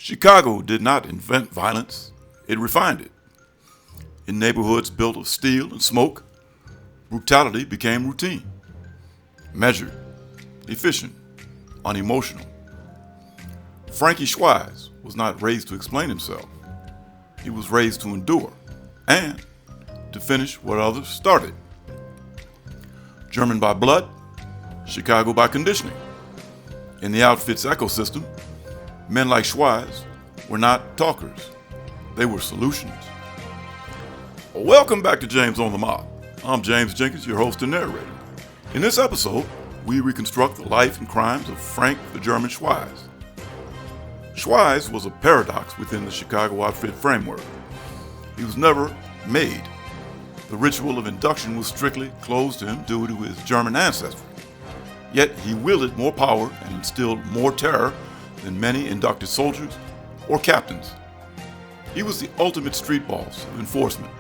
Chicago did not invent violence, it refined it. In neighborhoods built of steel and smoke, brutality became routine, measured, efficient, unemotional. Frankie Schweihs was not raised to explain himself. He was raised to endure and to finish what others started. German by blood, Chicago by conditioning. In the outfit's ecosystem, men like Schweihs were not talkers. They were solutions. Welcome back to James on the Mob. I'm James Jenkins, your host and narrator. In this episode, we reconstruct the life and crimes of Frank the German Schweihs. Schweihs was a paradox within the Chicago outfit framework. He was never made. The ritual of induction was strictly closed to him due to his German ancestry. Yet he wielded more power and instilled more terror than many inducted soldiers or captains. He was the ultimate street boss of enforcement,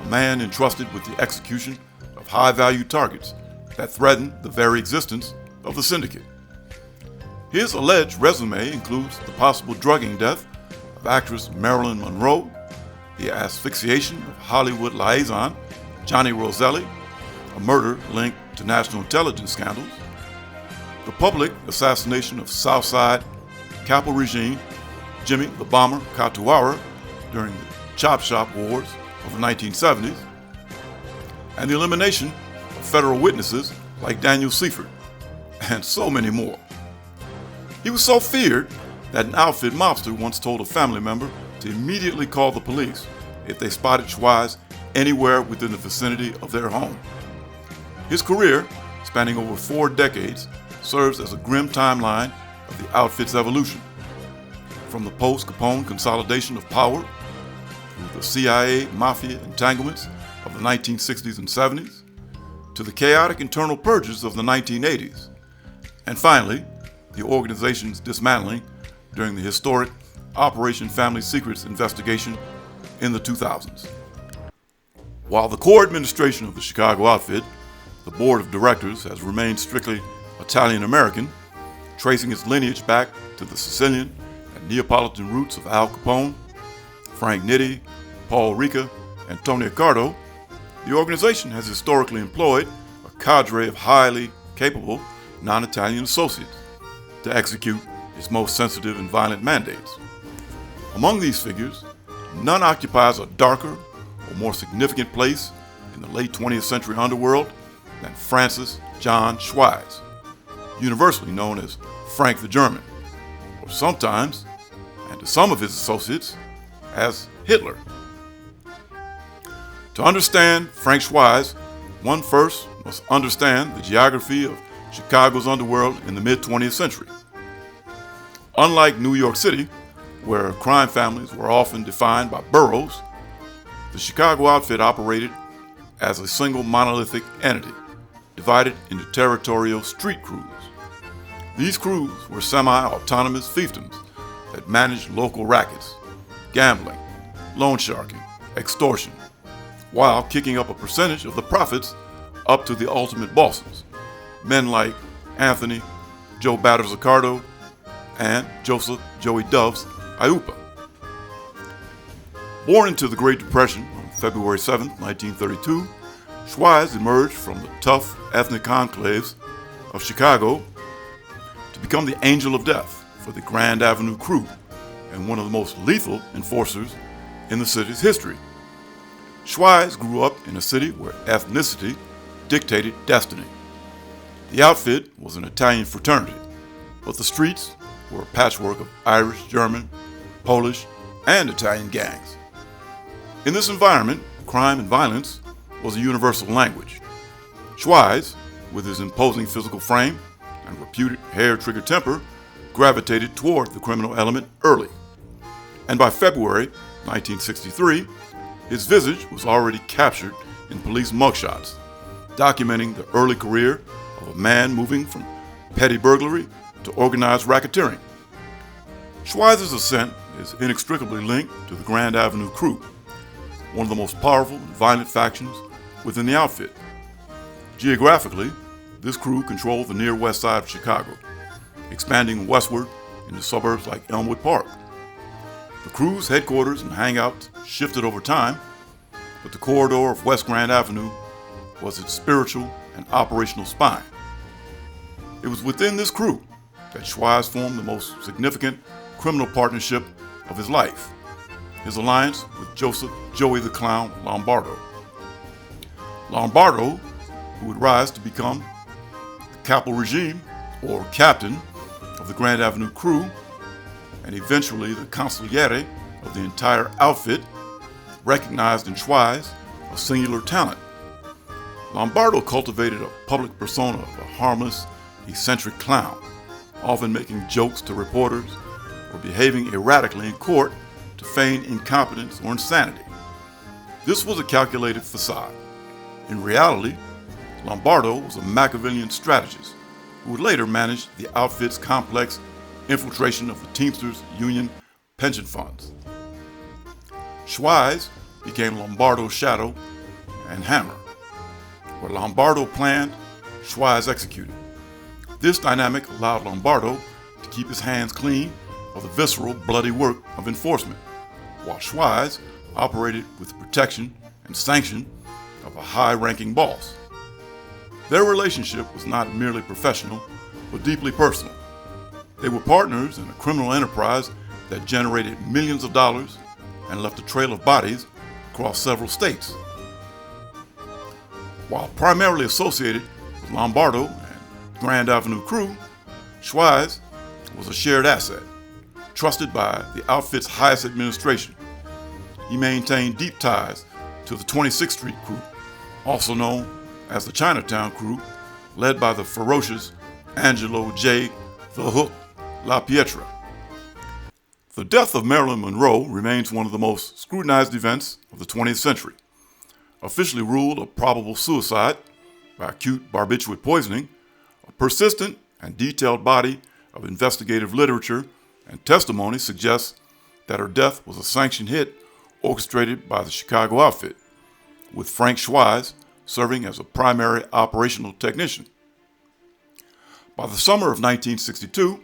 a man entrusted with the execution of high-value targets that threatened the very existence of the syndicate. His alleged resume includes the possible drugging death of actress Marilyn Monroe, the asphyxiation of Hollywood liaison Johnny Roselli, a murder linked to national intelligence scandals, the public assassination of Southside Capo regime Jimmy the Bomber Katuara during the Chop Shop Wars of the 1970s, and the elimination of federal witnesses like Daniel Seifert, and so many more. He was so feared that an outfit mobster once told a family member to immediately call the police if they spotted Schweihs anywhere within the vicinity of their home. His career, spanning over 4 decades, serves as a grim timeline of the outfit's evolution. From the post-Capone consolidation of power, through the CIA mafia entanglements of the 1960s and 70s, to the chaotic internal purges of the 1980s, and finally, the organization's dismantling during the historic Operation Family Secrets investigation in the 2000s. While the core administration of the Chicago outfit, the board of directors, has remained strictly Italian-American, tracing its lineage back to the Sicilian and Neapolitan roots of Al Capone, Frank Nitti, Paul Ricca, and Tony Accardo, the organization has historically employed a cadre of highly capable non-Italian associates to execute its most sensitive and violent mandates. Among these figures, none occupies a darker or more significant place in the late 20th century underworld than Francis John Schweihs, universally known as Frank the German, or sometimes, and to some of his associates, as Hitler. To understand Frank Schweihs, one first must understand the geography of Chicago's underworld in the mid-20th century. Unlike New York City, where crime families were often defined by boroughs, the Chicago outfit operated as a single monolithic entity, divided into territorial street crews. These crews were semi-autonomous fiefdoms that managed local rackets, gambling, loan sharking, extortion, while kicking up a percentage of the profits up to the ultimate bosses, men like Anthony Joe Batters Accardo and Joseph Joey Doves Iupa. Born into the Great Depression on February 7, 1932, Schweihs emerged from the tough ethnic enclaves of Chicago to become the angel of death for the Grand Avenue crew and one of the most lethal enforcers in the city's history. Schweihs grew up in a city where ethnicity dictated destiny. The outfit was an Italian fraternity, but the streets were a patchwork of Irish, German, Polish, and Italian gangs. In this environment, crime and violence was a universal language. Schweihs, with his imposing physical frame and reputed hair-trigger temper, gravitated toward the criminal element early. And by February 1963, his visage was already captured in police mugshots, documenting the early career of a man moving from petty burglary to organized racketeering. Schweihs' ascent is inextricably linked to the Grand Avenue crew, one of the most powerful and violent factions within the outfit. Geographically, this crew controlled the near west side of Chicago, expanding westward into suburbs like Elmwood Park. The crew's headquarters and hangouts shifted over time, but the corridor of West Grand Avenue was its spiritual and operational spine. It was within this crew that Schweihs formed the most significant criminal partnership of his life, his alliance with Joseph "Joey the Clown" Lombardo. Lombardo, who would rise to become the capo regime, or captain, of the Grand Avenue crew, and eventually the consigliere of the entire outfit, recognized in Schweihs a singular talent. Lombardo cultivated a public persona of a harmless, eccentric clown, often making jokes to reporters or behaving erratically in court to feign incompetence or insanity. This was a calculated facade. In reality, Lombardo was a Machiavellian strategist who would later manage the outfit's complex infiltration of the Teamsters Union pension funds. Schweihs became Lombardo's shadow and hammer. Where Lombardo planned, Schweihs executed. This dynamic allowed Lombardo to keep his hands clean of the visceral, bloody work of enforcement, while Schweihs operated with the protection and sanction of a high-ranking boss. Their relationship was not merely professional, but deeply personal. They were partners in a criminal enterprise that generated millions of dollars and left a trail of bodies across several states. While primarily associated with Lombardo and Grand Avenue crew, Schweihs was a shared asset, trusted by the outfit's highest administration. He maintained deep ties to the 26th Street crew, also known as the Chinatown crew, led by the ferocious Angelo J. "The Hook" LaPietra. The death of Marilyn Monroe remains one of the most scrutinized events of the 20th century. Officially ruled a probable suicide by acute barbiturate poisoning, a persistent and detailed body of investigative literature and testimony suggests that her death was a sanctioned hit orchestrated by the Chicago outfit, with Frank Schweihs serving as a primary operational technician. By the summer of 1962,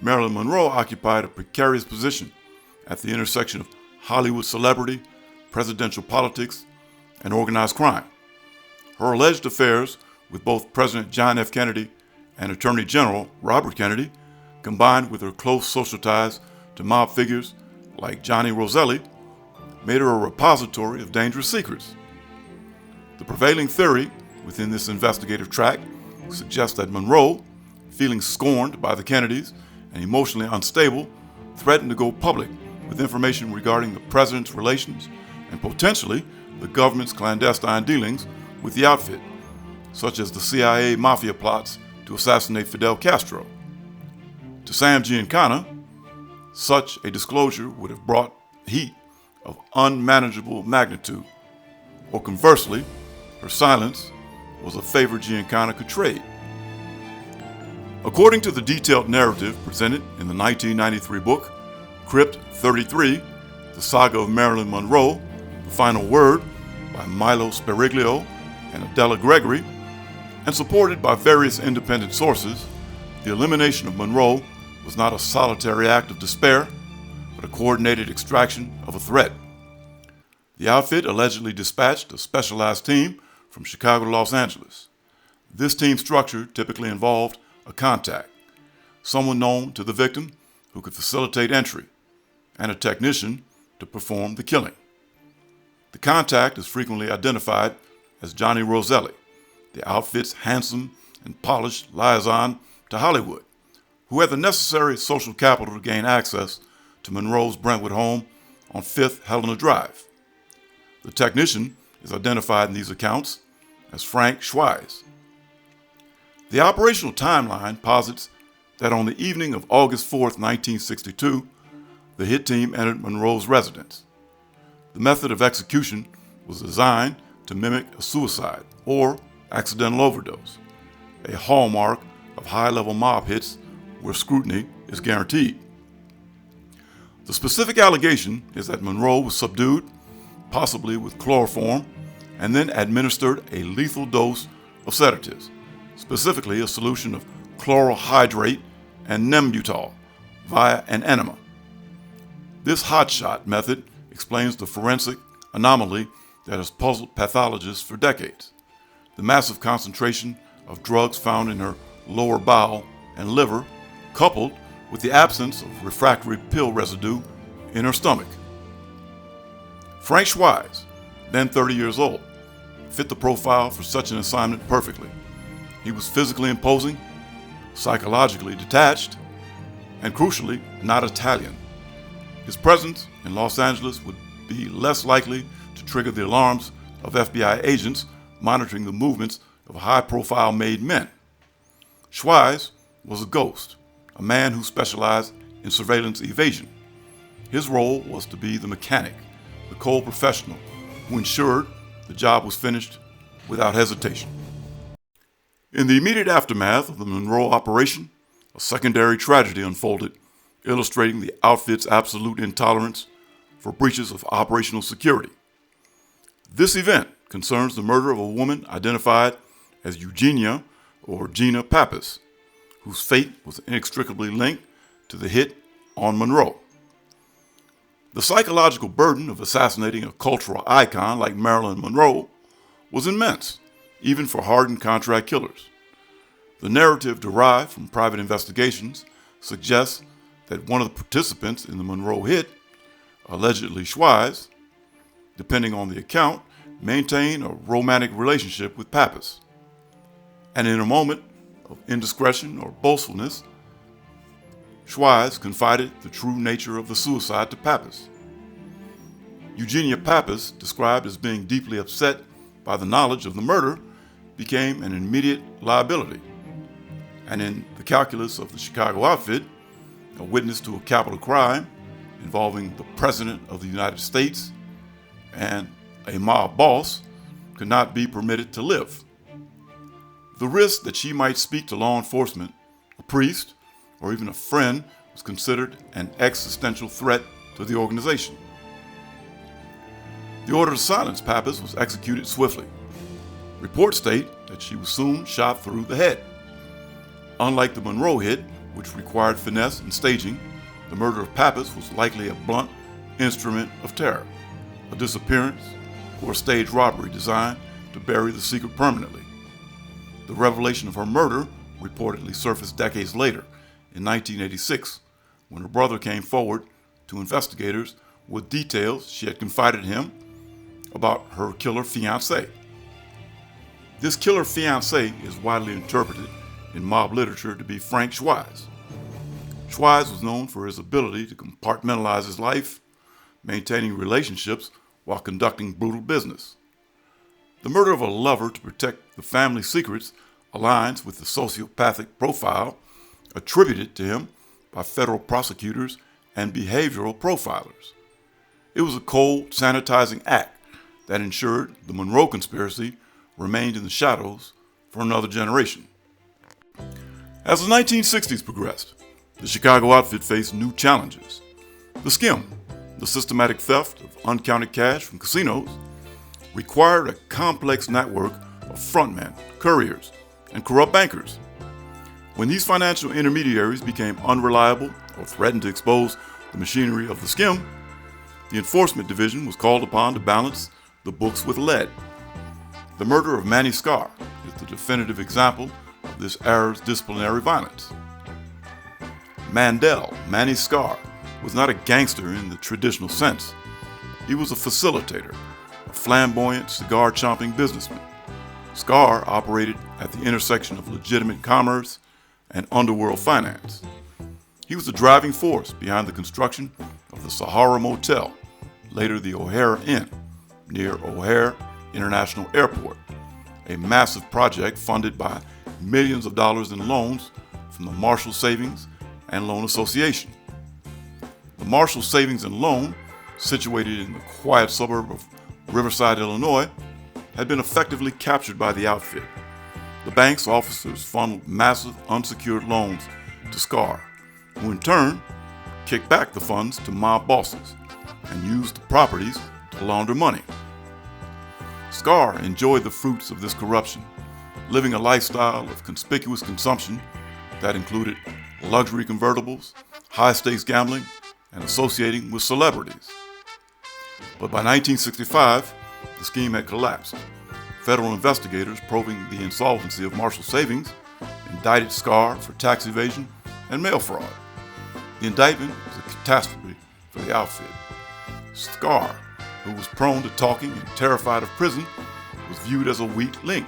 Marilyn Monroe occupied a precarious position at the intersection of Hollywood celebrity, presidential politics, and organized crime. Her alleged affairs with both President John F. Kennedy and Attorney General Robert Kennedy, combined with her close social ties to mob figures like Johnny Roselli, made her a repository of dangerous secrets. The prevailing theory within this investigative track suggests that Monroe, feeling scorned by the Kennedys and emotionally unstable, threatened to go public with information regarding the president's relations and potentially the government's clandestine dealings with the outfit, such as the CIA mafia plots to assassinate Fidel Castro. To Sam Giancana, such a disclosure would have brought heat of unmanageable magnitude, or conversely, her silence was a favor Giancana could trade. According to the detailed narrative presented in the 1993 book, Crypt 33, The Saga of Marilyn Monroe, The Final Word by Milo Speriglio and Adela Gregory, and supported by various independent sources, the elimination of Monroe was not a solitary act of despair, but a coordinated extraction of a threat. The outfit allegedly dispatched a specialized team from Chicago to Los Angeles. This team structure typically involved a contact, someone known to the victim who could facilitate entry, and a technician to perform the killing. The contact is frequently identified as Johnny Roselli, the outfit's handsome and polished liaison to Hollywood, who had the necessary social capital to gain access to Monroe's Brentwood home on 5th Helena Drive. The technician is identified in these accounts as Frank Schweihs. The operational timeline posits that on the evening of August 4, 1962, the hit team entered Monroe's residence. The method of execution was designed to mimic a suicide or accidental overdose, a hallmark of high-level mob hits where scrutiny is guaranteed. The specific allegation is that Monroe was subdued, possibly with chloroform, and then administered a lethal dose of sedatives, specifically a solution of chloral hydrate and Nembutal via an enema. This hotshot method explains the forensic anomaly that has puzzled pathologists for decades: the massive concentration of drugs found in her lower bowel and liver, coupled with the absence of refractory pill residue in her stomach. Frank Schweihs, then 30 years old, fit the profile for such an assignment perfectly. He was physically imposing, psychologically detached, and crucially, not Italian. His presence in Los Angeles would be less likely to trigger the alarms of FBI agents monitoring the movements of high-profile made men. Schweihs was a ghost, a man who specialized in surveillance evasion. His role was to be the mechanic, the cold professional who ensured the job was finished without hesitation. In the immediate aftermath of the Monroe operation, a secondary tragedy unfolded, illustrating the outfit's absolute intolerance for breaches of operational security. This event concerns the murder of a woman identified as Eugenia or Gina Pappas, whose fate was inextricably linked to the hit on Monroe. The psychological burden of assassinating a cultural icon like Marilyn Monroe was immense, even for hardened contract killers. The narrative derived from private investigations suggests that one of the participants in the Monroe hit, allegedly Schweihs, depending on the account, maintained a romantic relationship with Pappas. And in a moment of indiscretion or boastfulness, Schweihs confided the true nature of the suicide to Pappas. Eugenia Pappas, described as being deeply upset by the knowledge of the murder, became an immediate liability. And in the calculus of the Chicago outfit, a witness to a capital crime involving the President of the United States and a mob boss could not be permitted to live. The risk that she might speak to law enforcement, a priest, or even a friend was considered an existential threat to the organization. The order to silence Pappas was executed swiftly. Reports state that she was soon shot through the head. Unlike the Monroe hit, which required finesse and staging, the murder of Pappas was likely a blunt instrument of terror, a disappearance, or a staged robbery designed to bury the secret permanently. The revelation of her murder reportedly surfaced decades later, in 1986, when her brother came forward to investigators with details she had confided him about her killer fiancé. This killer fiancé is widely interpreted in mob literature to be Frank Schweihs. Schweihs was known for his ability to compartmentalize his life, maintaining relationships while conducting brutal business. The murder of a lover to protect the family secrets aligns with the sociopathic profile attributed to him by federal prosecutors and behavioral profilers. It was a cold, sanitizing act that ensured the Monroe conspiracy remained in the shadows for another generation. As the 1960s progressed, the Chicago outfit faced new challenges. The skim, the systematic theft of uncounted cash from casinos, required a complex network of frontmen, couriers, and corrupt bankers. When these financial intermediaries became unreliable or threatened to expose the machinery of the skim, the enforcement division was called upon to balance the books with lead. The murder of Manny Skar is the definitive example of this era's disciplinary violence. Manny Skar, was not a gangster in the traditional sense. He was a facilitator, a flamboyant, cigar-chomping businessman. Skar operated at the intersection of legitimate commerce and underworld finance. He was the driving force behind the construction of the Sahara Motel, later the O'Hare Inn, near O'Hare International Airport, a massive project funded by millions of dollars in loans from the Marshall Savings and Loan Association. The Marshall Savings and Loan, situated in the quiet suburb of Riverside, Illinois, had been effectively captured by the outfit. The bank's officers funneled massive unsecured loans to Skar, who in turn kicked back the funds to mob bosses and used the properties to launder money. Skar enjoyed the fruits of this corruption, living a lifestyle of conspicuous consumption that included luxury convertibles, high-stakes gambling, and associating with celebrities. But by 1965, the scheme had collapsed. Federal investigators probing the insolvency of Marshall Savings indicted Skar for tax evasion and mail fraud. The indictment was a catastrophe for the outfit. Skar, who was prone to talking and terrified of prison, was viewed as a weak link.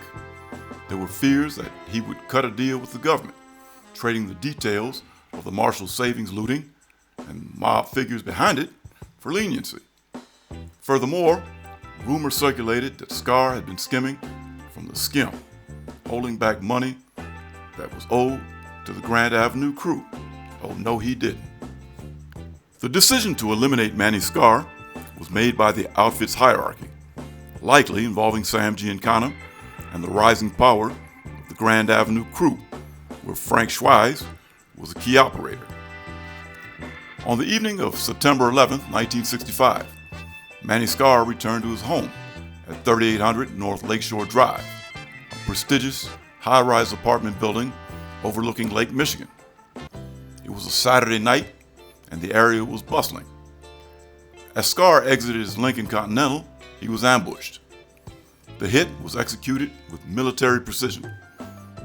There were fears that he would cut a deal with the government, trading the details of the Marshall Savings looting and mob figures behind it for leniency. Furthermore, rumors circulated that Skar had been skimming from the skim, holding back money that was owed to the Grand Avenue crew. Oh, no, he didn't. The decision to eliminate Manny Skar was made by the outfit's hierarchy, likely involving Sam Giancana and the rising power of the Grand Avenue crew, where Frank Schweihs was a key operator. On the evening of September 11, 1965, Manny Skar returned to his home at 3800 North Lakeshore Drive, a prestigious high-rise apartment building overlooking Lake Michigan. It was a Saturday night, and the area was bustling. As Skar exited his Lincoln Continental, he was ambushed. The hit was executed with military precision.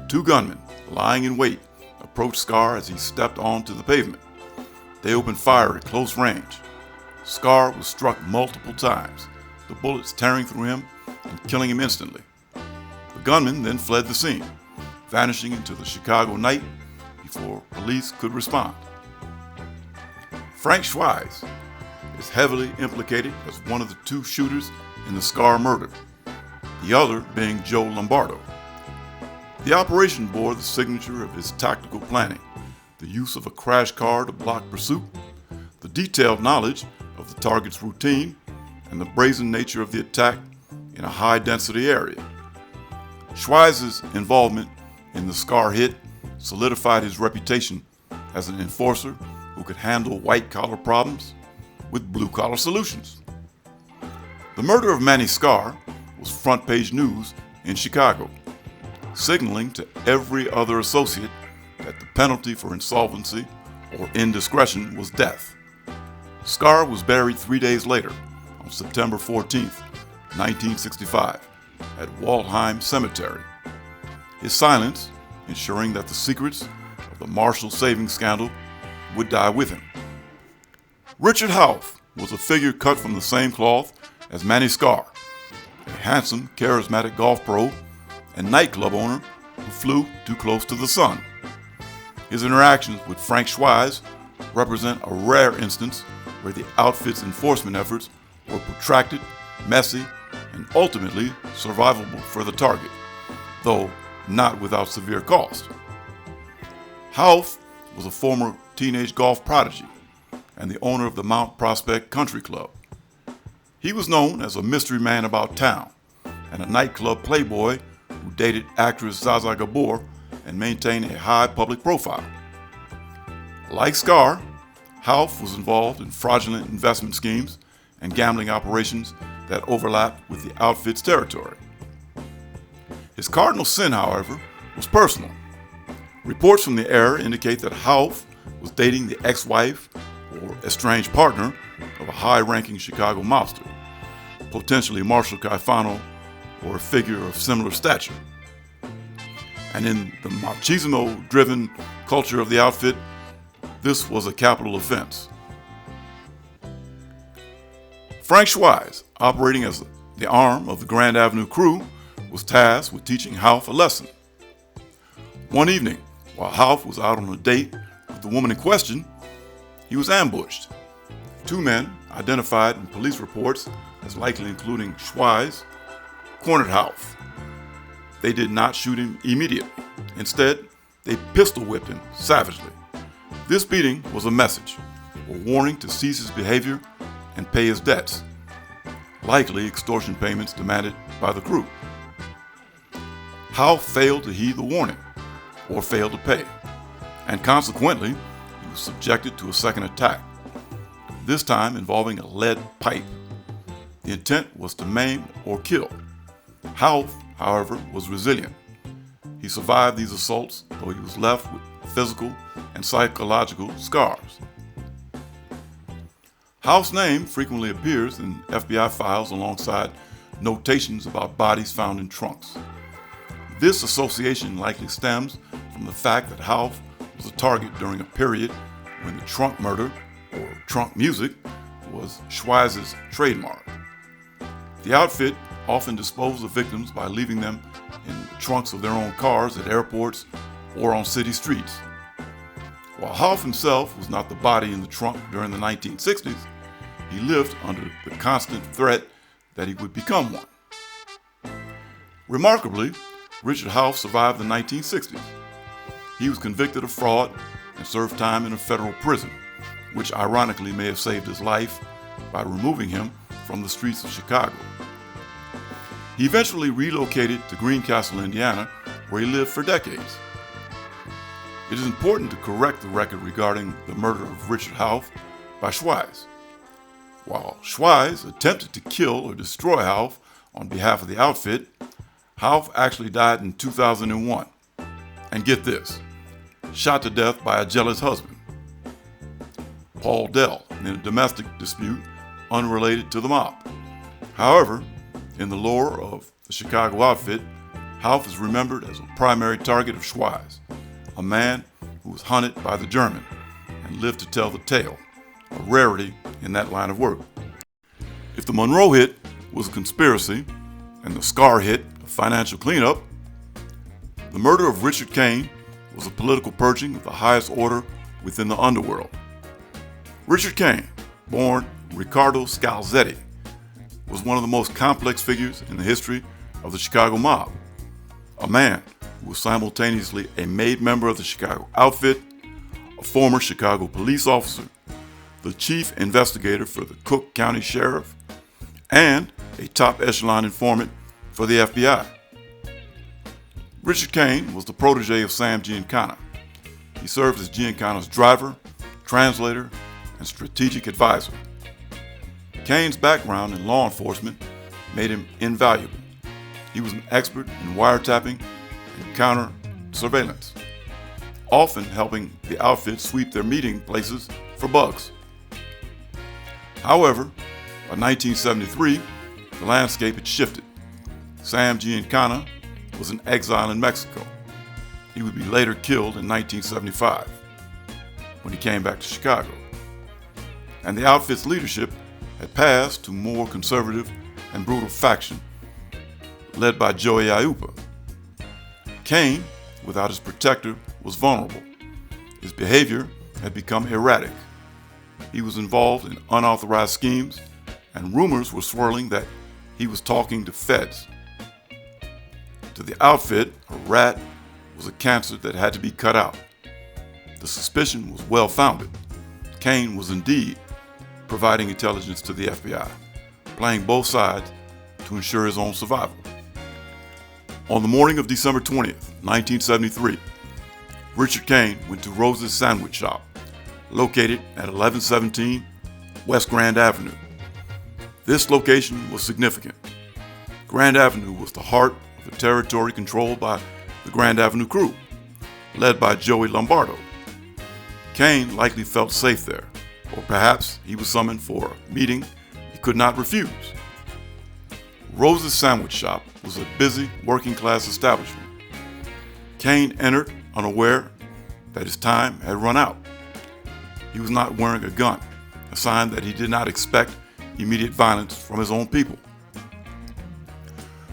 Two gunmen, lying in wait, approached Skar as he stepped onto the pavement. They opened fire at close range. Skar was struck multiple times, the bullets tearing through him and killing him instantly. The gunmen then fled the scene, vanishing into the Chicago night before police could respond. Frank Schweihs is heavily implicated as one of the two shooters in the Skar murder, the other being Joe Lombardo. The operation bore the signature of his tactical planning, the use of a crash car to block pursuit, the detailed knowledge of the target's routine, and the brazen nature of the attack in a high-density area. Schweihs' involvement in the Skar hit solidified his reputation as an enforcer who could handle white-collar problems with blue-collar solutions. The murder of Manny Skar was front-page news in Chicago, signaling to every other associate that the penalty for insolvency or indiscretion was death. Skar was buried 3 days later, on September 14, 1965, at Waldheim Cemetery. His silence ensuring that the secrets of the Marshall Savings scandal would die with him. Richard Helf was a figure cut from the same cloth as Manny Skar, a handsome, charismatic golf pro and nightclub owner who flew too close to the sun. His interactions with Frank Schweihs represent a rare instance where the outfit's enforcement efforts were protracted, messy, and ultimately survivable for the target, though not without severe cost. Helf was a former teenage golf prodigy and the owner of the Mount Prospect Country Club. He was known as a mystery man about town and a nightclub playboy who dated actress Zsa Gabor and maintained a high public profile. Like Skar, Helf was involved in fraudulent investment schemes and gambling operations that overlapped with the outfit's territory. His cardinal sin, however, was personal. Reports from the era indicate that Helf was dating the ex-wife or estranged partner of a high-ranking Chicago mobster, potentially Marshall Caifano or a figure of similar stature. And in the machismo-driven culture of the outfit, this was a capital offense. Frank Schweihs, operating as the arm of the Grand Avenue crew, was tasked with teaching Helf a lesson. One evening, while Helf was out on a date with the woman in question, he was ambushed. Two men, identified in police reports as likely including Schweihs, cornered Helf. They did not shoot him immediately. Instead, they pistol whipped him savagely. This beating was a message, a warning to cease his behavior and pay his debts, likely extortion payments demanded by the crew. Helf failed to heed the warning, or failed to pay, and consequently, he was subjected to a second attack, this time involving a lead pipe. The intent was to maim or kill. Helf, however, was resilient. He survived these assaults, though he was left with physical and psychological scars. Helf's name frequently appears in FBI files alongside notations about bodies found in trunks. This association likely stems from the fact that Helf was a target during a period when the trunk murder, or trunk music, was Schweihs' trademark. The outfit often disposed of victims by leaving them in the trunks of their own cars at airports or on city streets. While Helf himself was not the body in the trunk during the 1960s, he lived under the constant threat that he would become one. Remarkably, Richard Helf survived the 1960s. He was convicted of fraud and served time in a federal prison, which ironically may have saved his life by removing him from the streets of Chicago. He eventually relocated to Greencastle, Indiana, where he lived for decades. It is important to correct the record regarding the murder of Richard Helf by Schweihs. While Schweihs attempted to kill or destroy Helf on behalf of the outfit, Helf actually died in 2001. And get this, shot to death by a jealous husband, Paul Dell, in a domestic dispute unrelated to the mob. However, in the lore of the Chicago outfit, Helf is remembered as a primary target of Schweihs, a man who was hunted by the German and lived to tell the tale, a rarity in that line of work. If the Monroe hit was a conspiracy and the Skar hit a financial cleanup, the murder of Richard Kane was a political purging of the highest order within the underworld. Richard Kane, born Riccardo Scalzetti, was one of the most complex figures in the history of the Chicago mob, a man who was simultaneously a made member of the Chicago outfit, a former Chicago police officer, the chief investigator for the Cook County Sheriff, and a top echelon informant for the FBI. Richard Kane was the protege of Sam Giancana. He served as Giancana's driver, translator, and strategic advisor. Kane's background in law enforcement made him invaluable. He was an expert in wiretapping and counter-surveillance, often helping the outfit sweep their meeting places for bugs. However, by 1973, the landscape had shifted. Sam Giancana was in exile in Mexico. He would be later killed in 1975 when he came back to Chicago. And the outfit's leadership had passed to more conservative and brutal faction led by Joey Aiuppa. Kane, without his protector, was vulnerable. His behavior had become erratic. He was involved in unauthorized schemes, and rumors were swirling that he was talking to feds. To the outfit, a rat was a cancer that had to be cut out. The suspicion was well-founded. Kane was indeed providing intelligence to the FBI, playing both sides to ensure his own survival. On the morning of December 20th, 1973, Richard Kane went to Rose's Sandwich Shop, located at 1117 West Grand Avenue. This location was significant. Grand Avenue was the heart of the territory controlled by the Grand Avenue crew, led by Joey Lombardo. Kane likely felt safe there, or perhaps he was summoned for a meeting he could not refuse. Rose's Sandwich Shop was a busy working-class establishment. Kane entered unaware that his time had run out. He was not wearing a gun, a sign that he did not expect immediate violence from his own people.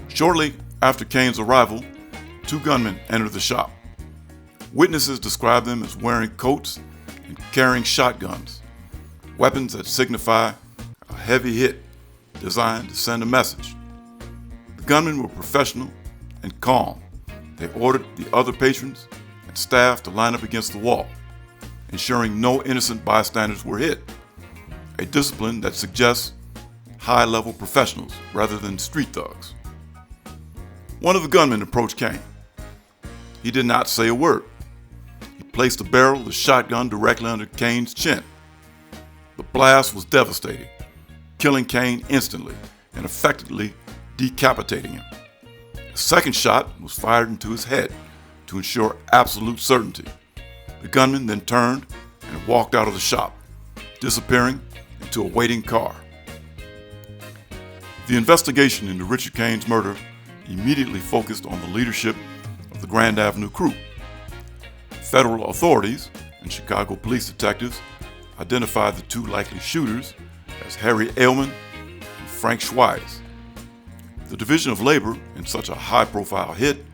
Shortly after Kane's arrival, two gunmen entered the shop. Witnesses described them as wearing coats and carrying shotguns, weapons that signify a heavy hit designed to send a message. The gunmen were professional and calm. They ordered the other patrons and staff to line up against the wall, ensuring no innocent bystanders were hit, a discipline that suggests high-level professionals rather than street thugs. One of the gunmen approached Kane. He did not say a word. He placed the barrel of the shotgun directly under Kane's chin. The blast was devastating, killing Kane instantly and effectively decapitating him. A second shot was fired into his head to ensure absolute certainty. The gunman then turned and walked out of the shop, disappearing into a waiting car. The investigation into Richard Kane's murder immediately focused on the leadership of the Grand Avenue crew. Federal authorities and Chicago police detectives identified the two likely shooters as Harry Ehlman and Frank Schweihs. The division of labor in such a high-profile hit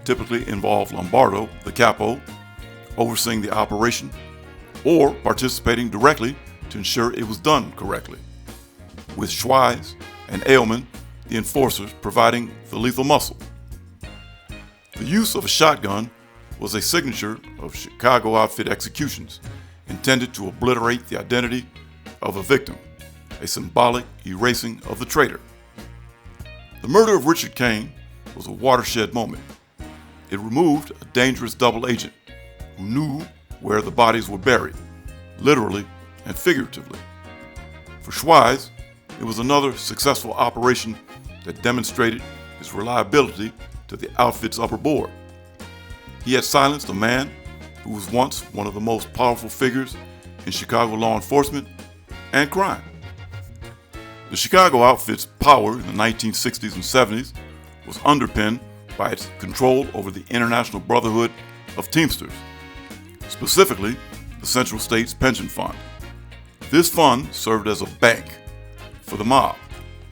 typically involved Lombardo, the capo, overseeing the operation or participating directly to ensure it was done correctly, with Schweihs and Ehlman, the enforcers, providing the lethal muscle. The use of a shotgun was a signature of Chicago outfit executions intended to obliterate the identity of a victim, a symbolic erasing of the traitor. The murder of Richard Kane was a watershed moment. It removed a dangerous double agent who knew where the bodies were buried, literally and figuratively. For Schweihs, it was another successful operation that demonstrated his reliability to the outfit's upper board. He had silenced a man who was once one of the most powerful figures in Chicago law enforcement and crime. The Chicago outfit's power in the 1960s and 70s was underpinned by its control over the International Brotherhood of Teamsters, specifically the Central States Pension Fund. This fund served as a bank for the mob,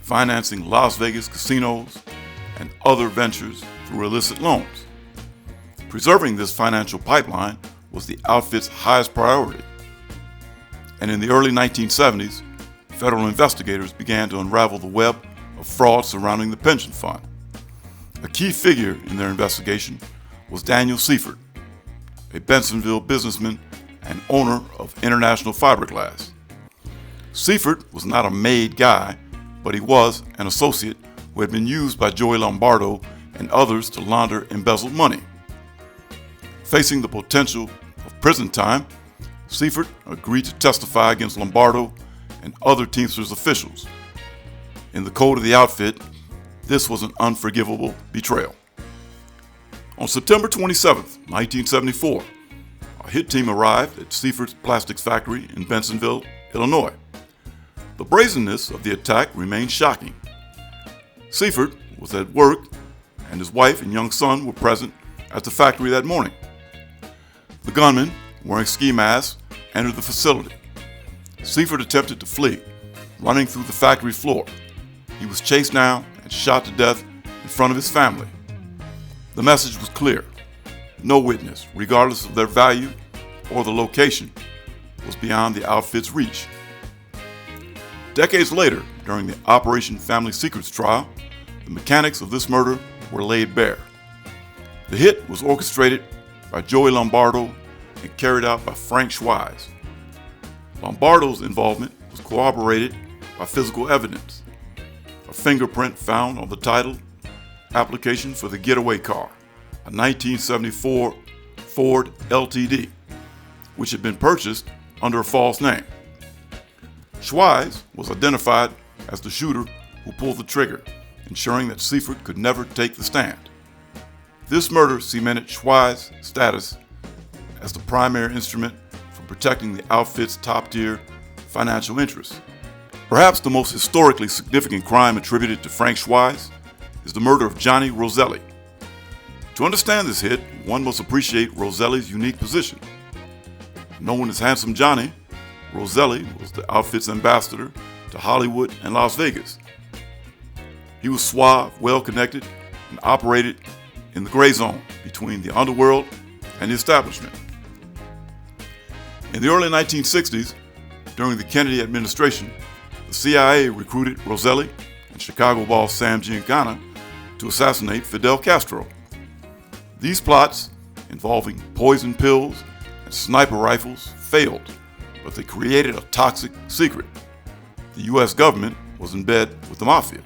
financing Las Vegas casinos and other ventures through illicit loans. Preserving this financial pipeline was the outfit's highest priority. And in the early 1970s, federal investigators began to unravel the web of fraud surrounding the pension fund. A key figure in their investigation was Daniel Seifert, a Bensenville businessman and owner of International Fiberglass. Seifert was not a made guy, but he was an associate who had been used by Joey Lombardo and others to launder embezzled money. Facing the potential of prison time, Seifert agreed to testify against Lombardo and other Teamsters officials. In the code of the outfit, this was an unforgivable betrayal. On September 27, 1974, a hit team arrived at Seifert's plastics factory in Bensenville, Illinois. The brazenness of the attack remained shocking. Seifert was at work, and his wife and young son were present at the factory that morning. The gunman, wearing ski masks, entered the facility. Seifert attempted to flee, running through the factory floor. He was chased down and shot to death in front of his family. The message was clear. No witness, regardless of their value or the location, was beyond the outfit's reach. Decades later, during the Operation Family Secrets trial, the mechanics of this murder were laid bare. The hit was orchestrated by Joey Lombardo and carried out by Frank Schweihs. Lombardo's involvement was corroborated by physical evidence. A fingerprint found on the title application for the getaway car, a 1974 Ford LTD, which had been purchased under a false name. Schweihs was identified as the shooter who pulled the trigger, ensuring that Seifert could never take the stand. This murder cemented Schweihs' status as the primary instrument for protecting the outfit's top-tier financial interests. Perhaps the most historically significant crime attributed to Frank Schweihs is the murder of Johnny Roselli. To understand this hit, one must appreciate Roselli's unique position. Known as Handsome Johnny, Roselli was the outfit's ambassador to Hollywood and Las Vegas. He was suave, well-connected, and operated in the gray zone between the underworld and the establishment. In the early 1960s, during the Kennedy administration, the CIA recruited Roselli and Chicago boss Sam Giancana to assassinate Fidel Castro. These plots, involving poison pills and sniper rifles, failed, but they created a toxic secret. The U.S. government was in bed with the mafia.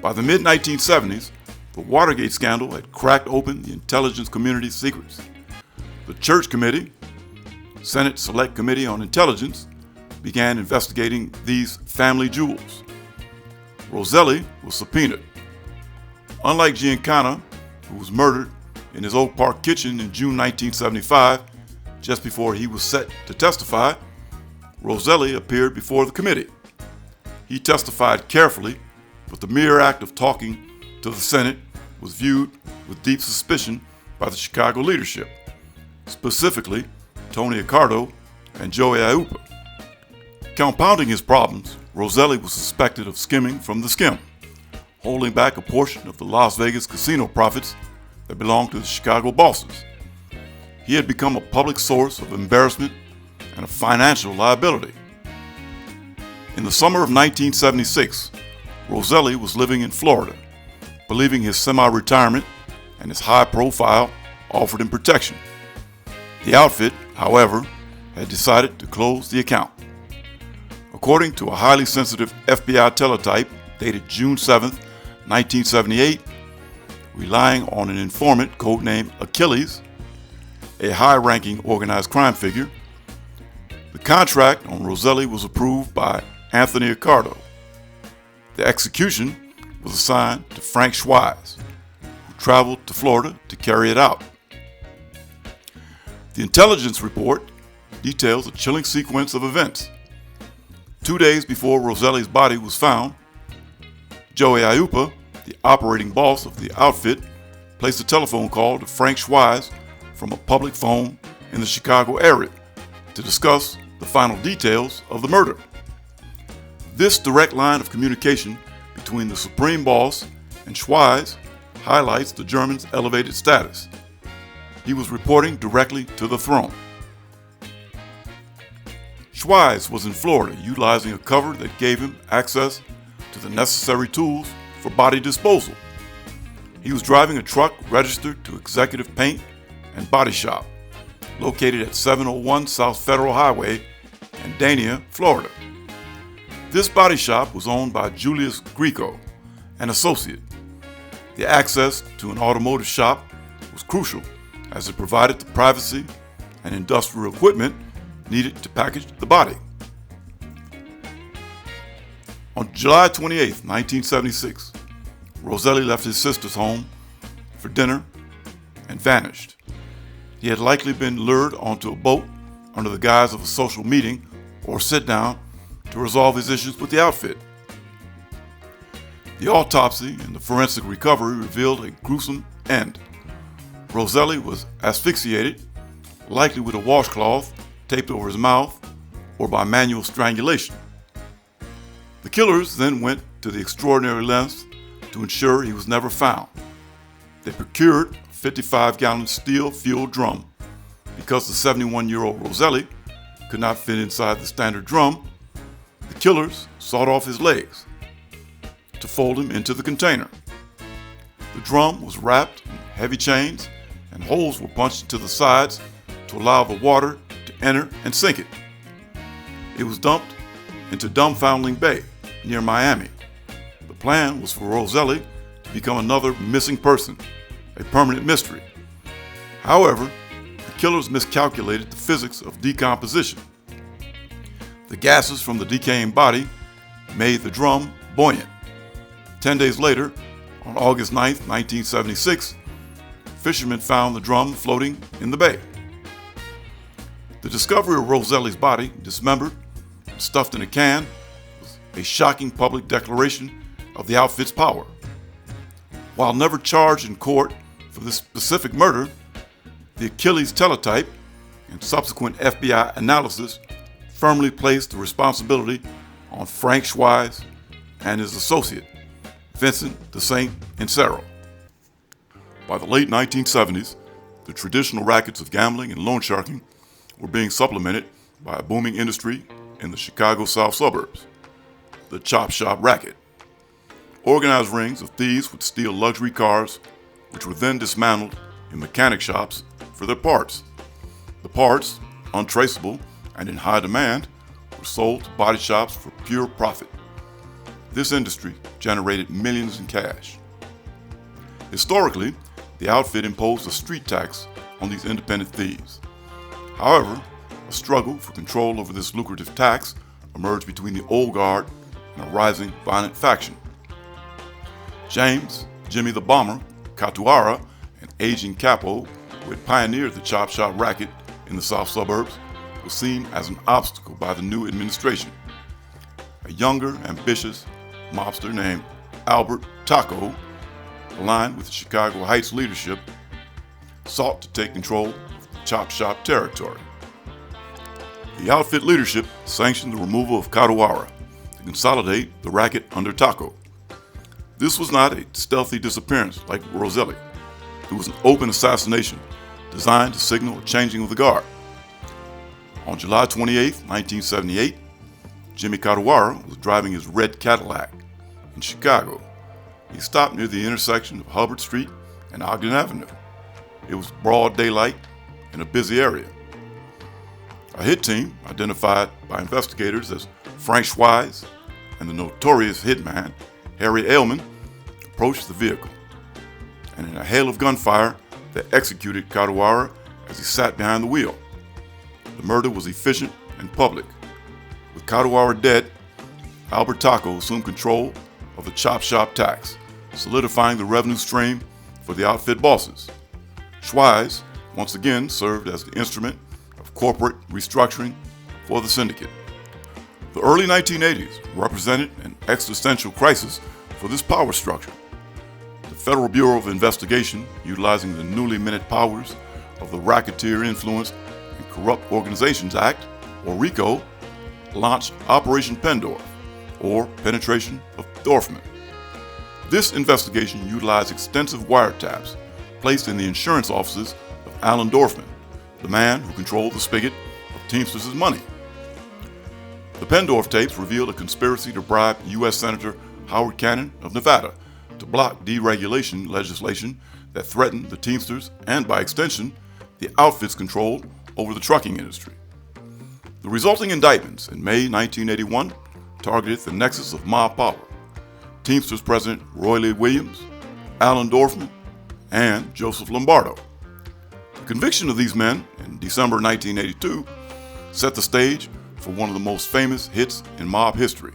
By the mid-1970s, the Watergate scandal had cracked open the intelligence community's secrets. The Church Committee, Senate Select Committee on Intelligence, began investigating these family jewels. Roselli was subpoenaed. Unlike Giancana, who was murdered in his Oak Park kitchen in June 1975, just before he was set to testify, Roselli appeared before the committee. He testified carefully, but the mere act of talking to the Senate was viewed with deep suspicion by the Chicago leadership, specifically Tony Accardo and Joey Aiuppa. Compounding his problems, Roselli was suspected of skimming from the skim, holding back a portion of the Las Vegas casino profits that belonged to the Chicago bosses. He had become a public source of embarrassment and a financial liability. In the summer of 1976, Roselli was living in Florida, believing his semi-retirement and his high profile offered him protection. The outfit, however, had decided to close the account. According to a highly sensitive FBI teletype dated June 7, 1978, relying on an informant codenamed Achilles, a high-ranking organized crime figure, the contract on Roselli was approved by Anthony Accardo. The execution was assigned to Frank Schweihs, who traveled to Florida to carry it out. The intelligence report details a chilling sequence of events. 2 days before Roselli's body was found, Joey Aiuppa, the operating boss of the outfit, placed a telephone call to Frank Schweihs from a public phone in the Chicago area to discuss the final details of the murder. This direct line of communication between the supreme boss and Schweihs highlights the German's elevated status. He was reporting directly to the throne. Schweihs was in Florida utilizing a cover that gave him access to the necessary tools for body disposal. He was driving a truck registered to Executive Paint and Body Shop, located at 701 South Federal Highway in Dania, Florida. This body shop was owned by Julius Greco, an associate. The access to an automotive shop was crucial as it provided the privacy and industrial equipment needed to package the body. On July 28, 1976, Roselli left his sister's home for dinner and vanished. He had likely been lured onto a boat under the guise of a social meeting or sit-down to resolve his issues with the outfit. The autopsy and the forensic recovery revealed a gruesome end. Roselli was asphyxiated, likely with a washcloth taped over his mouth or by manual strangulation. The killers then went to the extraordinary lengths to ensure he was never found. They procured a 55-gallon steel-fueled drum. Because the 71-year-old Roselli could not fit inside the standard drum, the killers sawed off his legs to fold him into the container. The drum was wrapped in heavy chains and holes were punched into the sides to allow the water to enter and sink it. It was dumped into Dumbfoundling Bay near Miami. The plan was for Roselli to become another missing person, a permanent mystery. However, the killers miscalculated the physics of decomposition. The gases from the decaying body made the drum buoyant. 10 days later, on August 9, 1976, fishermen found the drum floating in the bay. The discovery of Roselli's body, dismembered and stuffed in a can, was a shocking public declaration of the outfit's power. While never charged in court for this specific murder, the Achilles teletype and subsequent FBI analysis firmly placed the responsibility on Frank Schweihs and his associate, Vincent de Saint-Insero. By the late 1970s, the traditional rackets of gambling and loan sharking were being supplemented by a booming industry in the Chicago South suburbs, the chop shop racket. Organized rings of thieves would steal luxury cars, which were then dismantled in mechanic shops for their parts. The parts, untraceable and in high demand, were sold to body shops for pure profit. This industry generated millions in cash. Historically, the outfit imposed a street tax on these independent thieves. However, a struggle for control over this lucrative tax emerged between the old guard and a rising violent faction. James, Jimmy the Bomber, Catuara, an aging capo who had pioneered the chop shop racket in the south suburbs, was seen as an obstacle by the new administration. A younger, ambitious mobster named Albert Taco, aligned with the Chicago Heights leadership, sought to take control of the chop shop territory. The outfit leadership sanctioned the removal of Katawara to consolidate the racket under Taco. This was not a stealthy disappearance like Roselli. It was an open assassination designed to signal a changing of the guard. On July 28, 1978, Jimmy Katawara was driving his red Cadillac in Chicago. He stopped near the intersection of Hubbard Street and Ogden Avenue. It was broad daylight in a busy area. A hit team, identified by investigators as Frank Schweihs and the notorious hitman Harry Ailman, approached the vehicle. And in a hail of gunfire, they executed Katawara as he sat behind the wheel. The murder was efficient and public. With Katawara dead, Albert Taco assumed control of the chop shop tax, solidifying the revenue stream for the outfit bosses. Schweihs once again served as the instrument of corporate restructuring for the syndicate. The early 1980s represented an existential crisis for this power structure. The Federal Bureau of Investigation, utilizing the newly minted powers of the Racketeer Influenced and Corrupt Organizations Act, or RICO, launched Operation Pendorf, or Penetration of Dorfman. This investigation utilized extensive wiretaps placed in the insurance offices of Alan Dorfman, the man who controlled the spigot of Teamsters' money. The Pendorf tapes revealed a conspiracy to bribe U.S. Senator Howard Cannon of Nevada to block deregulation legislation that threatened the Teamsters and, by extension, the outfit's control over the trucking industry. The resulting indictments in May 1981 targeted the nexus of mob power: Teamsters President Roy Lee Williams, Alan Dorfman, and Joseph Lombardo. The conviction of these men in December 1982 set the stage for one of the most famous hits in mob history.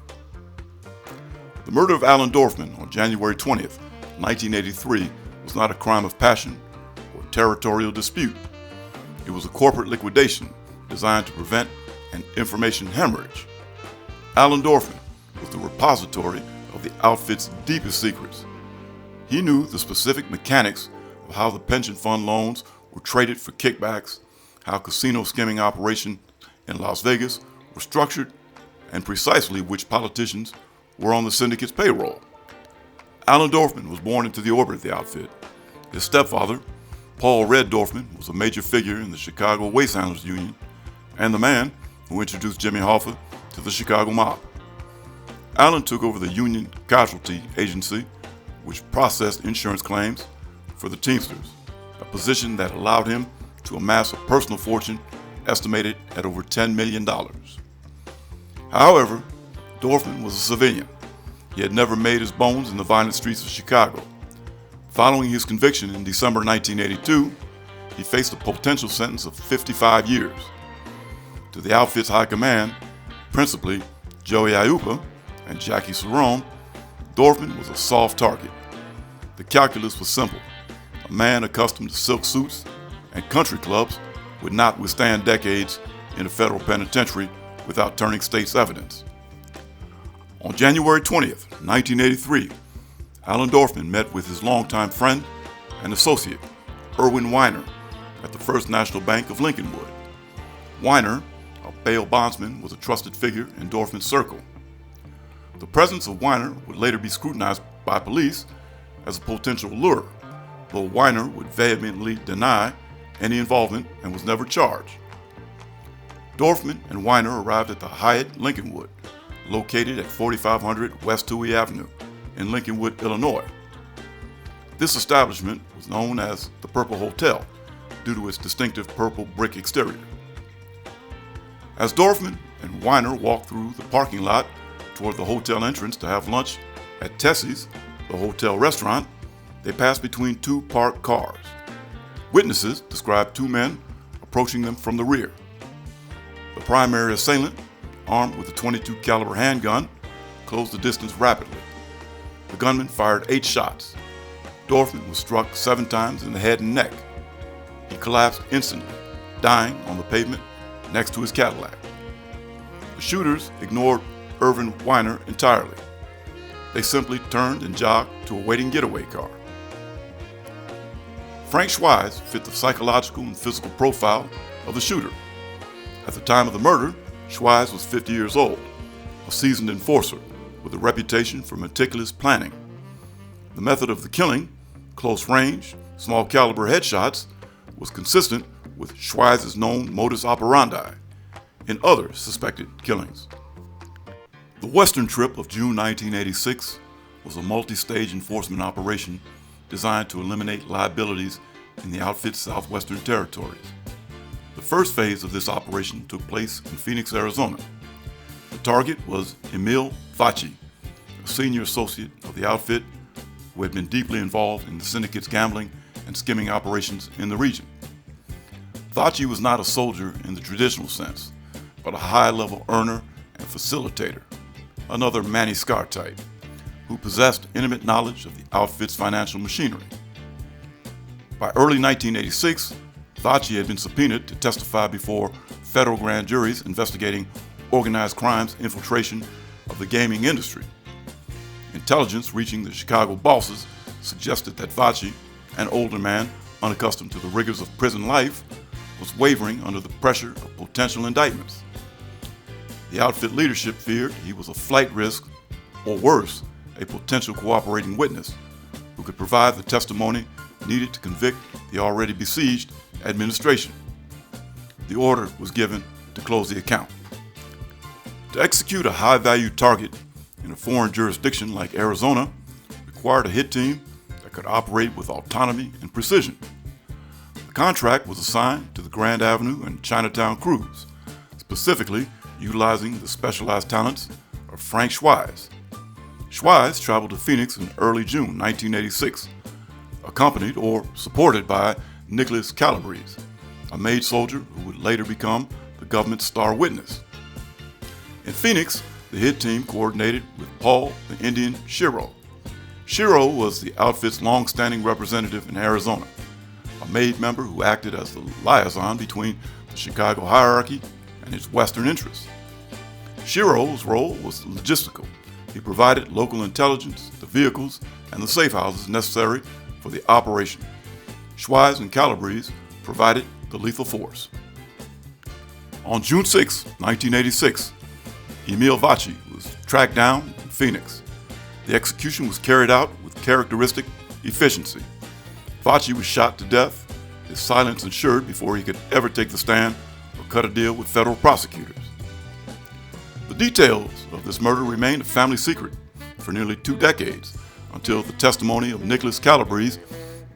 The murder of Alan Dorfman on January 20th, 1983 was not a crime of passion or territorial dispute. It was a corporate liquidation designed to prevent an information hemorrhage. Alan Dorfman was the repository of the outfit's deepest secrets. He knew the specific mechanics of how the pension fund loans were traded for kickbacks, how casino skimming operations in Las Vegas were structured, and precisely which politicians were on the syndicate's payroll. Alan Dorfman was born into the orbit of the outfit. His stepfather, Paul Red Dorfman, was a major figure in the Chicago Waste Handlers Union and the man who introduced Jimmy Hoffa to the Chicago mob. Alan took over the Union Casualty Agency, which processed insurance claims for the Teamsters, a position that allowed him to amass a personal fortune estimated at over $10 million. However, Dorfman was a civilian. He had never made his bones in the violent streets of Chicago. Following his conviction in December 1982, he faced a potential sentence of 55 years. To the outfit's high command, principally Joey Aiuppa and Jackie Cerrone, Dorfman was a soft target. The calculus was simple. A man accustomed to silk suits and country clubs would not withstand decades in a federal penitentiary without turning state's evidence. On January 20th, 1983, Alan Dorfman met with his longtime friend and associate, Irwin Weiner, at the First National Bank of Lincolnwood. Weiner, a bail bondsman, was a trusted figure in Dorfman's circle. The presence of Weiner would later be scrutinized by police as a potential lure, though Weiner would vehemently deny any involvement and was never charged. Dorfman and Weiner arrived at the Hyatt Lincolnwood, located at 4500 West Touhy Avenue in Lincolnwood, Illinois. This establishment was known as the Purple Hotel due to its distinctive purple brick exterior. As Dorfman and Weiner walked through the parking lot toward the hotel entrance to have lunch at Tessie's, the hotel restaurant, they passed between two parked cars. Witnesses described two men approaching them from the rear. The primary assailant, armed with a .22 caliber handgun, closed the distance rapidly. The gunman fired 8 shots. Dorfman was struck 7 times in the head and neck. He collapsed instantly, dying on the pavement next to his Cadillac. The shooters ignored Irvin Weiner entirely. They simply turned and jogged to a waiting getaway car. Frank Schweihs fit the psychological and physical profile of the shooter. At the time of the murder, Schweihs was 50 years old, a seasoned enforcer with a reputation for meticulous planning. The method of the killing, close range, small caliber headshots, was consistent with Schweihs' known modus operandi in other suspected killings. The Western Trip of June 1986 was a multi-stage enforcement operation designed to eliminate liabilities in the outfit's southwestern territories. The first phase of this operation took place in Phoenix, Arizona. The target was Emil Vachi, a senior associate of the outfit who had been deeply involved in the syndicate's gambling and skimming operations in the region. Vachi was not a soldier in the traditional sense, but a high-level earner and facilitator, another Manny Skar type, who possessed intimate knowledge of the outfit's financial machinery. By early 1986, Vachi had been subpoenaed to testify before federal grand juries investigating organized crime's infiltration of the gaming industry. Intelligence reaching the Chicago bosses suggested that Vachi, an older man unaccustomed to the rigors of prison life, was wavering under the pressure of potential indictments. The outfit leadership feared he was a flight risk, or worse, a potential cooperating witness who could provide the testimony needed to convict the already besieged administration. The order was given to close the account. To execute a high-value target in a foreign jurisdiction like Arizona required a hit team that could operate with autonomy and precision. The contract was assigned to the Grand Avenue and Chinatown crews, specifically utilizing the specialized talents of Frank Schweihs. Schweihs traveled to Phoenix in early June 1986, accompanied or supported by Nicholas Calabrese, a maid soldier who would later become the government's star witness. In Phoenix, the hit team coordinated with Paul the Indian Shiro. Shiro was the outfit's long-standing representative in Arizona, a maid member who acted as the liaison between the Chicago hierarchy and its Western interests. Shiro's role was logistical. He provided local intelligence, the vehicles, and the safe houses necessary for the operation. Schweihs and Calabrese provided the lethal force. On June 6, 1986, Emil Vachi was tracked down in Phoenix. The execution was carried out with characteristic efficiency. Vachi was shot to death, his silence ensured before he could ever take the stand or cut a deal with federal prosecutors. The details of this murder remained a family secret for nearly 2 decades until the testimony of Nicholas Calabrese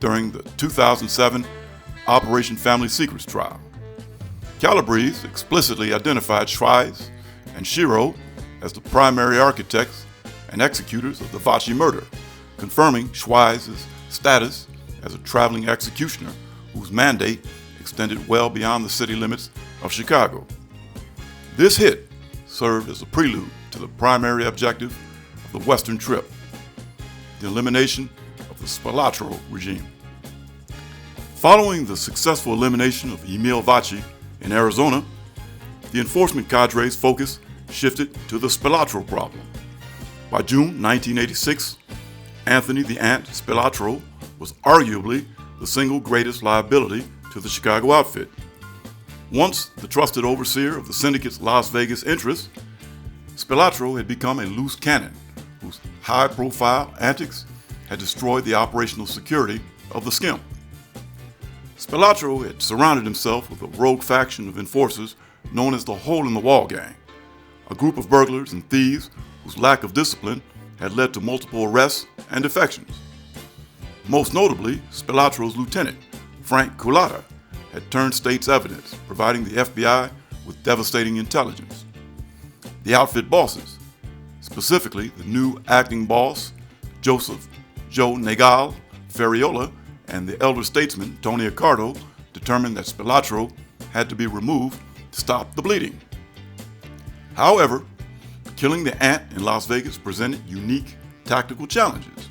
during the 2007 Operation Family Secrets trial. Calabrese explicitly identified Schweihs and Shiro as the primary architects and executors of the Vachi murder, confirming Schweihs' status as a traveling executioner whose mandate extended well beyond the city limits of Chicago. This hit served as a prelude to the primary objective of the Western Trip, the elimination of the Spilotro regime. Following the successful elimination of Emil Vachi in Arizona, the enforcement cadre's focus shifted to the Spilotro problem. By June 1986, Anthony the Ant Spilotro was arguably the single greatest liability to the Chicago outfit. Once the trusted overseer of the syndicate's Las Vegas interests, Spilotro had become a loose cannon whose high-profile antics had destroyed the operational security of the skim. Spilotro had surrounded himself with a rogue faction of enforcers known as the Hole-in-the-Wall Gang, a group of burglars and thieves whose lack of discipline had led to multiple arrests and defections. Most notably, Spilotro's lieutenant, Frank Culata, had turned state's evidence, providing the FBI with devastating intelligence. The outfit bosses, specifically the new acting boss, Joseph Joe Nagal Ferriola, and the elder statesman, Tony Accardo, determined that Spilotro had to be removed to stop the bleeding. However, killing the Ant in Las Vegas presented unique tactical challenges.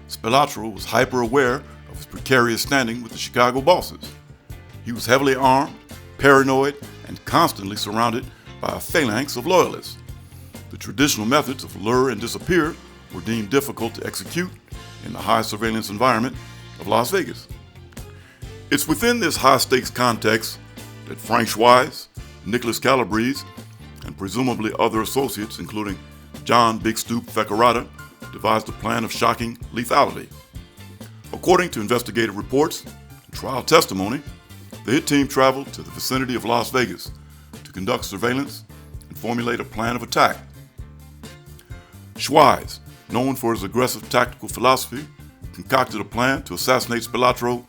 Spilotro was hyper-aware of his precarious standing with the Chicago bosses. He was heavily armed, paranoid, and constantly surrounded by a phalanx of loyalists. The traditional methods of lure and disappear were deemed difficult to execute in the high surveillance environment of Las Vegas. It's within this high-stakes context that Frank Schweihs, Nicholas Calabrese, and presumably other associates, including John Big Stoop Fecarata, devised a plan of shocking lethality. According to investigative reports and trial testimony, the hit team traveled to the vicinity of Las Vegas to conduct surveillance and formulate a plan of attack. Schweihs, known for his aggressive tactical philosophy, concocted a plan to assassinate Spilotro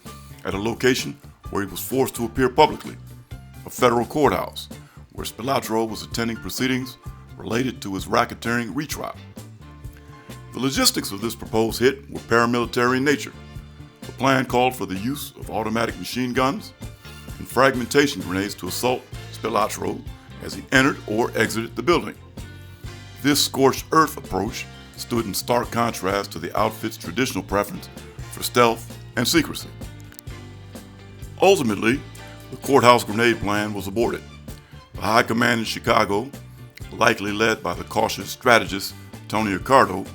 at a location where he was forced to appear publicly, a federal courthouse, where Spilotro was attending proceedings related to his racketeering retrial. The logistics of this proposed hit were paramilitary in nature. The plan called for the use of automatic machine guns and fragmentation grenades to assault Spilotro as he entered or exited the building. This scorched earth approach stood in stark contrast to the outfit's traditional preference for stealth and secrecy. Ultimately, the courthouse grenade plan was aborted. The high command in Chicago, likely led by the cautious strategist Tony Accardo,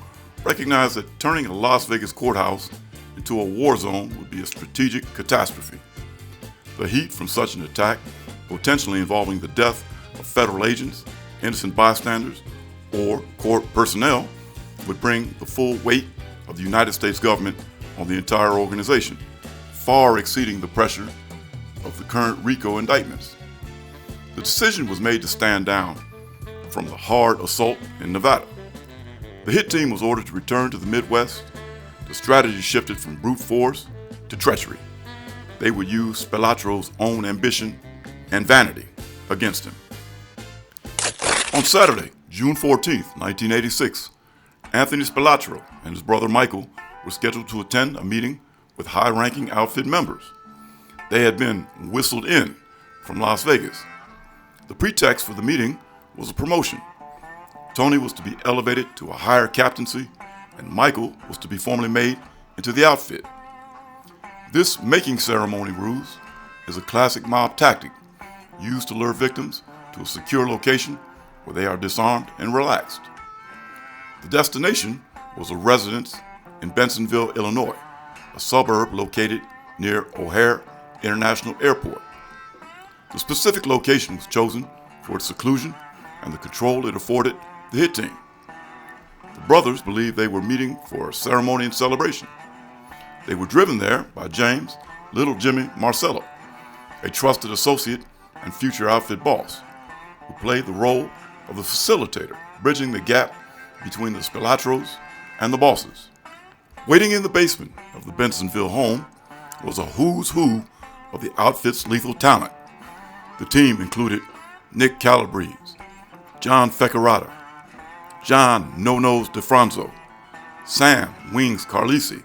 recognized that turning a Las Vegas courthouse into a war zone would be a strategic catastrophe. The heat from such an attack, potentially involving the death of federal agents, innocent bystanders, or court personnel, would bring the full weight of the United States government on the entire organization, far exceeding the pressure of the current RICO indictments. The decision was made to stand down from the hard assault in Nevada. The hit team was ordered to return to the Midwest. The strategy shifted from brute force to treachery. They would use Spilotro's own ambition and vanity against him. On Saturday, June 14, 1986, Anthony Spilotro and his brother Michael were scheduled to attend a meeting with high-ranking outfit members. They had been whistled in from Las Vegas. The pretext for the meeting was a promotion. Tony was to be elevated to a higher captaincy, and Michael was to be formally made into the outfit. This making ceremony ruse is a classic mob tactic used to lure victims to a secure location where they are disarmed and relaxed. The destination was a residence in Bensenville, Illinois, a suburb located near O'Hare International Airport. The specific location was chosen for its seclusion and the control it afforded the hit team. The brothers believed they were meeting for a ceremony and celebration. They were driven there by James Little Jimmy Marcello, a trusted associate and future outfit boss, who played the role of the facilitator, bridging the gap between the Spilotros and the bosses. Waiting in the basement of the Bensenville home was a who's who of the outfit's lethal talent. The team included Nick Calabrese, John Fecarata, John No-Nose DeFranzo, Sam Wings Carlisi,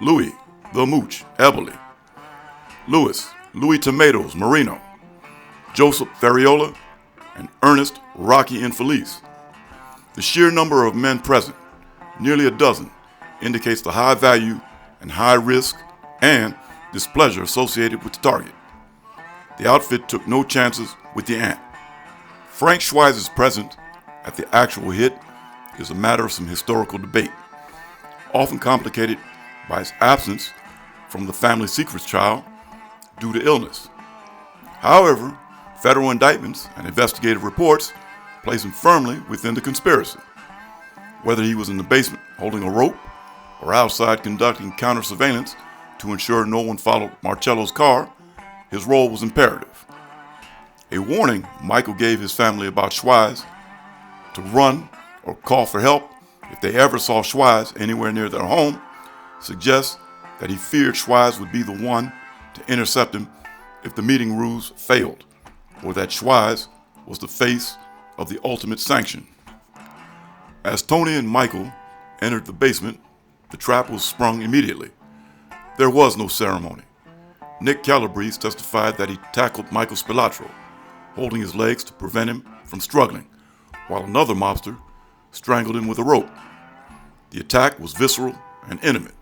Louis The Mooch Eboli, Louis Tomatoes Marino, Joseph Ferriola, and Ernest Rocky Infelice. The sheer number of men present, nearly a dozen, indicates the high value and high risk and displeasure associated with the target. The outfit took no chances with the ant. Frank Schweihs' presence at the actual hit is a matter of some historical debate, often complicated by his absence from the family secrets trial due to illness. However, federal indictments and investigative reports place him firmly within the conspiracy. Whether he was in the basement holding a rope or outside conducting counter-surveillance to ensure no one followed Marcello's car, his role was imperative. A warning Michael gave his family about Schweihs to run or call for help if they ever saw Schweihs anywhere near their home suggests that he feared Schweihs would be the one to intercept him if the meeting ruse failed, or that Schweihs was the face of the ultimate sanction. As Tony and Michael entered the basement, the trap was sprung immediately. There was no ceremony. Nick Calabrese testified that he tackled Michael Spilotro, holding his legs to prevent him from struggling, while another mobster strangled him with a rope. The attack was visceral and intimate.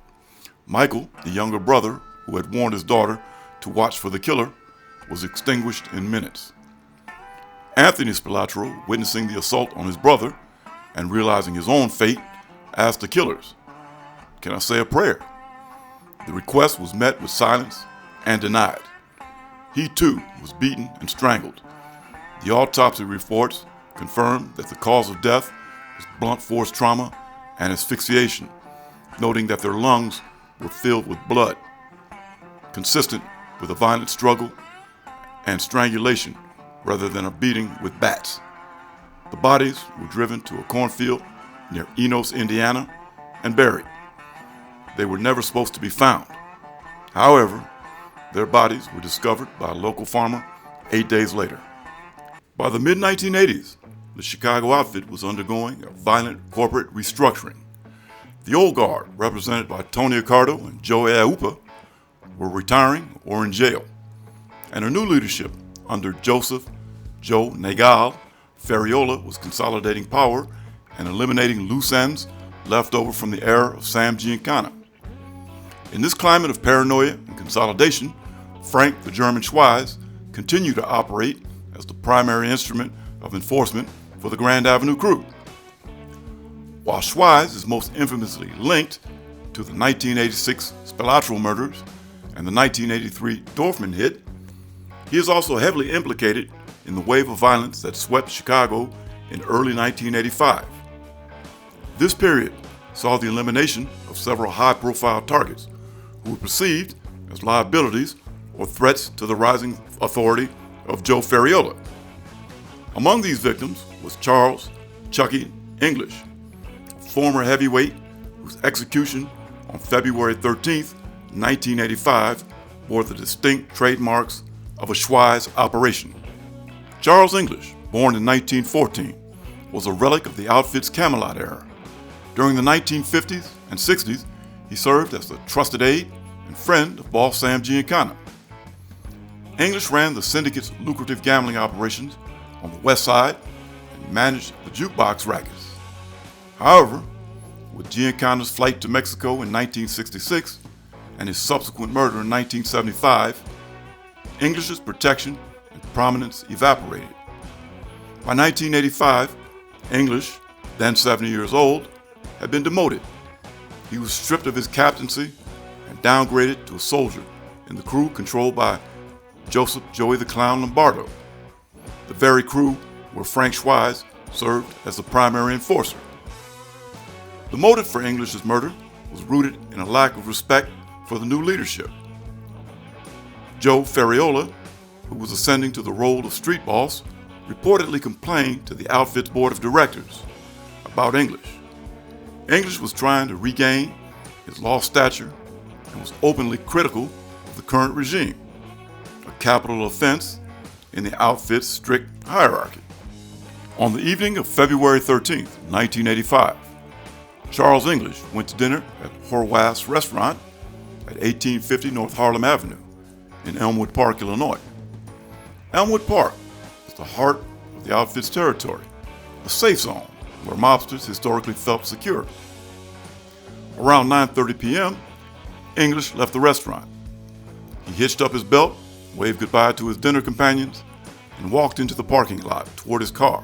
Michael, the younger brother who had warned his daughter to watch for the killer, was extinguished in minutes. Anthony Spilotro, witnessing the assault on his brother and realizing his own fate, asked the killers, "Can I say a prayer?" The request was met with silence and denied. He too was beaten and strangled. The autopsy reports confirmed that the cause of death was blunt force trauma and asphyxiation, noting that their lungs were filled with blood, consistent with a violent struggle and strangulation rather than a beating with bats. The bodies were driven to a cornfield near Enos, Indiana, and buried. They were never supposed to be found. However, their bodies were discovered by a local farmer 8 days later. By the mid-1980s, the Chicago outfit was undergoing a violent corporate restructuring. The old guard, represented by Tony Accardo and Joe Aupa, were retiring or in jail, and a new leadership under Joseph Joe Nagal Ferriola was consolidating power and eliminating loose ends left over from the era of Sam Giancana. In this climate of paranoia and consolidation, Frank the German Schweihs continued to operate as the primary instrument of enforcement for the Grand Avenue crew. While Schweihs is most infamously linked to the 1986 Spilotro murders and the 1983 Dorfman hit, he is also heavily implicated in the wave of violence that swept Chicago in early 1985. This period saw the elimination of several high-profile targets who were perceived as liabilities or threats to the rising authority of Joe Ferriola. Among these victims was Charles Chucky English, a former heavyweight whose execution on February 13, 1985, bore the distinct trademarks of a Schweihs operation. Charles English, born in 1914, was a relic of the outfit's Camelot era. During the 1950s and 60s, he served as the trusted aide and friend of boss Sam Giancana. English ran the syndicate's lucrative gambling operations on the West Side and managed the jukebox rackets. However, with Giancana's flight to Mexico in 1966 and his subsequent murder in 1975, English's protection and prominence evaporated. By 1985, English, then 70 years old, had been demoted. He was stripped of his captaincy and downgraded to a soldier in the crew controlled by Joseph Joey the Clown Lombardo, the very crew where Frank Schweihs served as the primary enforcer. The motive for English's murder was rooted in a lack of respect for the new leadership. Joe Ferriola, who was ascending to the role of street boss, reportedly complained to the outfit's board of directors about English. English was trying to regain his lost stature and was openly critical of the current regime, a capital offense in the outfit's strict hierarchy. On the evening of February 13, 1985, Charles English went to dinner at Horwath's restaurant at 1850 North Harlem Avenue in Elmwood Park, Illinois. Elmwood Park is the heart of the outfit's territory, a safe zone where mobsters historically felt secure. Around 9:30 p.m., English left the restaurant. He hitched up his belt, waved goodbye to his dinner companions, and walked into the parking lot toward his car,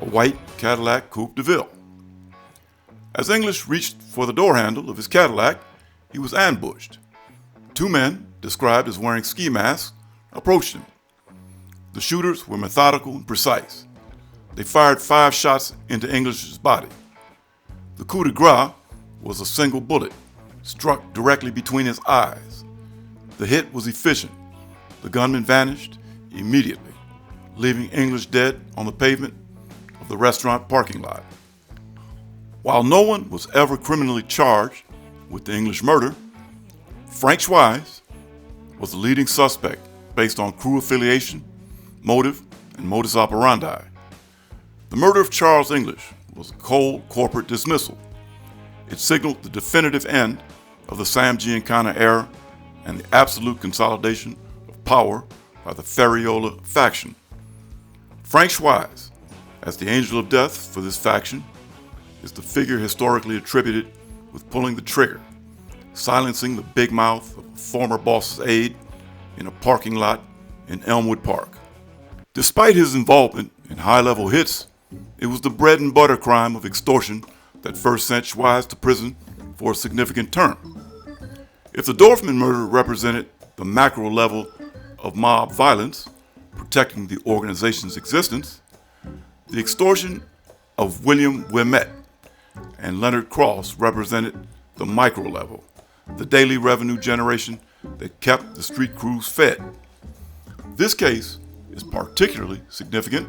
a white Cadillac Coupe de Ville. As English reached for the door handle of his Cadillac, he was ambushed. Two men, described as wearing ski masks, approached him. The shooters were methodical and precise. They fired 5 shots into English's body. The coup de grace was a single bullet, struck directly between his eyes. The hit was efficient. The gunman vanished immediately, leaving English dead on the pavement of the restaurant parking lot. While no one was ever criminally charged with the English murder, Frank Schweihs was the leading suspect based on crew affiliation, motive, and modus operandi. The murder of Charles English was a cold corporate dismissal. It signaled the definitive end of the Sam Giancana era and the absolute consolidation of power by the Ferriola faction. Frank Schweihs, as the angel of death for this faction, is the figure historically attributed with pulling the trigger, silencing the big mouth of a former boss's aide in a parking lot in Elmwood Park. Despite his involvement in high-level hits, it was the bread and butter crime of extortion that first sent Schweihs to prison for a significant term. If the Dorfman murder represented the macro level of mob violence, protecting the organization's existence, the extortion of William Ouimet and Leonard Cross represented the micro level, the daily revenue generation that kept the street crews fed. This case is particularly significant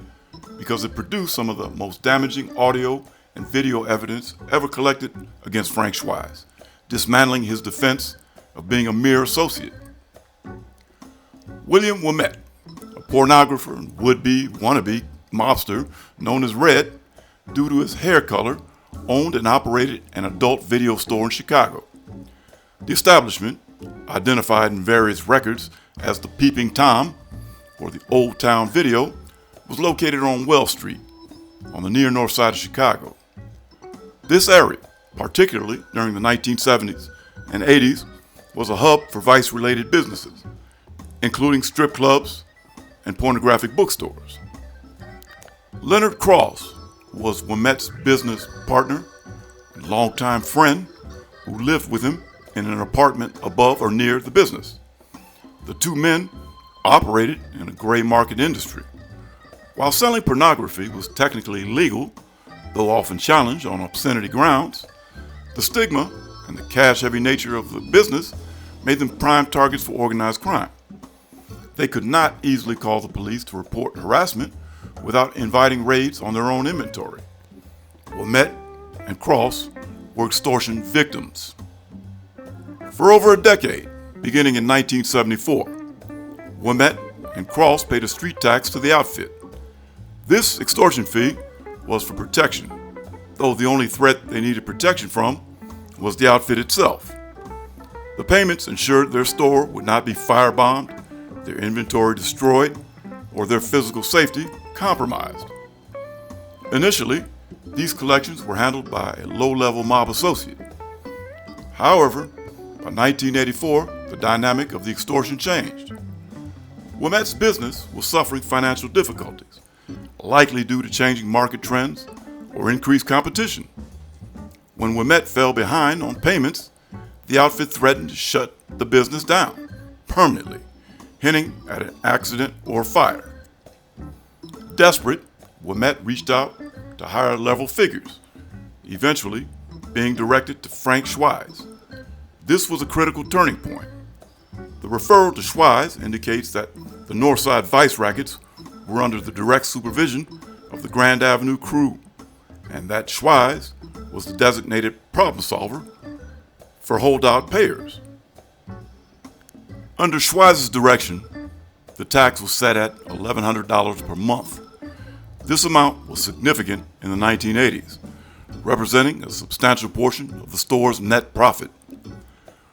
because it produced some of the most damaging audio and video evidence ever collected against Frank Schweihs, dismantling his defense of being a mere associate. William Ouimet, a pornographer and would-be wannabe mobster known as Red due to his hair color, owned and operated an adult video store in Chicago. The establishment, identified in various records as the Peeping Tom or the Old Town Video, was located on Wells Street on the near north side of Chicago. This area, particularly during the 1970s and 80s, was a hub for vice-related businesses, including strip clubs and pornographic bookstores. Leonard Cross was Ouimet's business partner and longtime friend who lived with him in an apartment above or near the business. The two men operated in a gray market industry. While selling pornography was technically legal, though often challenged on obscenity grounds, the stigma and the cash-heavy nature of the business made them prime targets for organized crime. They could not easily call the police to report harassment without inviting raids on their own inventory. Ouimet and Cross were extortion victims. For over a decade, beginning in 1974, Ouimet and Cross paid a street tax to the outfit. This extortion fee was for protection, though the only threat they needed protection from was the outfit itself. The payments ensured their store would not be firebombed, their inventory destroyed, or their physical safety compromised. Initially, these collections were handled by a low-level mob associate. However, by 1984, the dynamic of the extortion changed. Ouimet's business was suffering financial difficulties, likely due to changing market trends or increased competition. When Ouimet fell behind on payments, the outfit threatened to shut the business down permanently, hinting at an accident or fire. Desperate, Ouimet reached out to higher-level figures, eventually being directed to Frank Schweihs. This was a critical turning point. The referral to Schweihs indicates that the Northside Vice rackets were under the direct supervision of the Grand Avenue crew, and that Schweihs was the designated problem solver for holdout payers. Under Schweihs' direction, the tax was set at $1,100 per month. This amount was significant in the 1980s, representing a substantial portion of the store's net profit.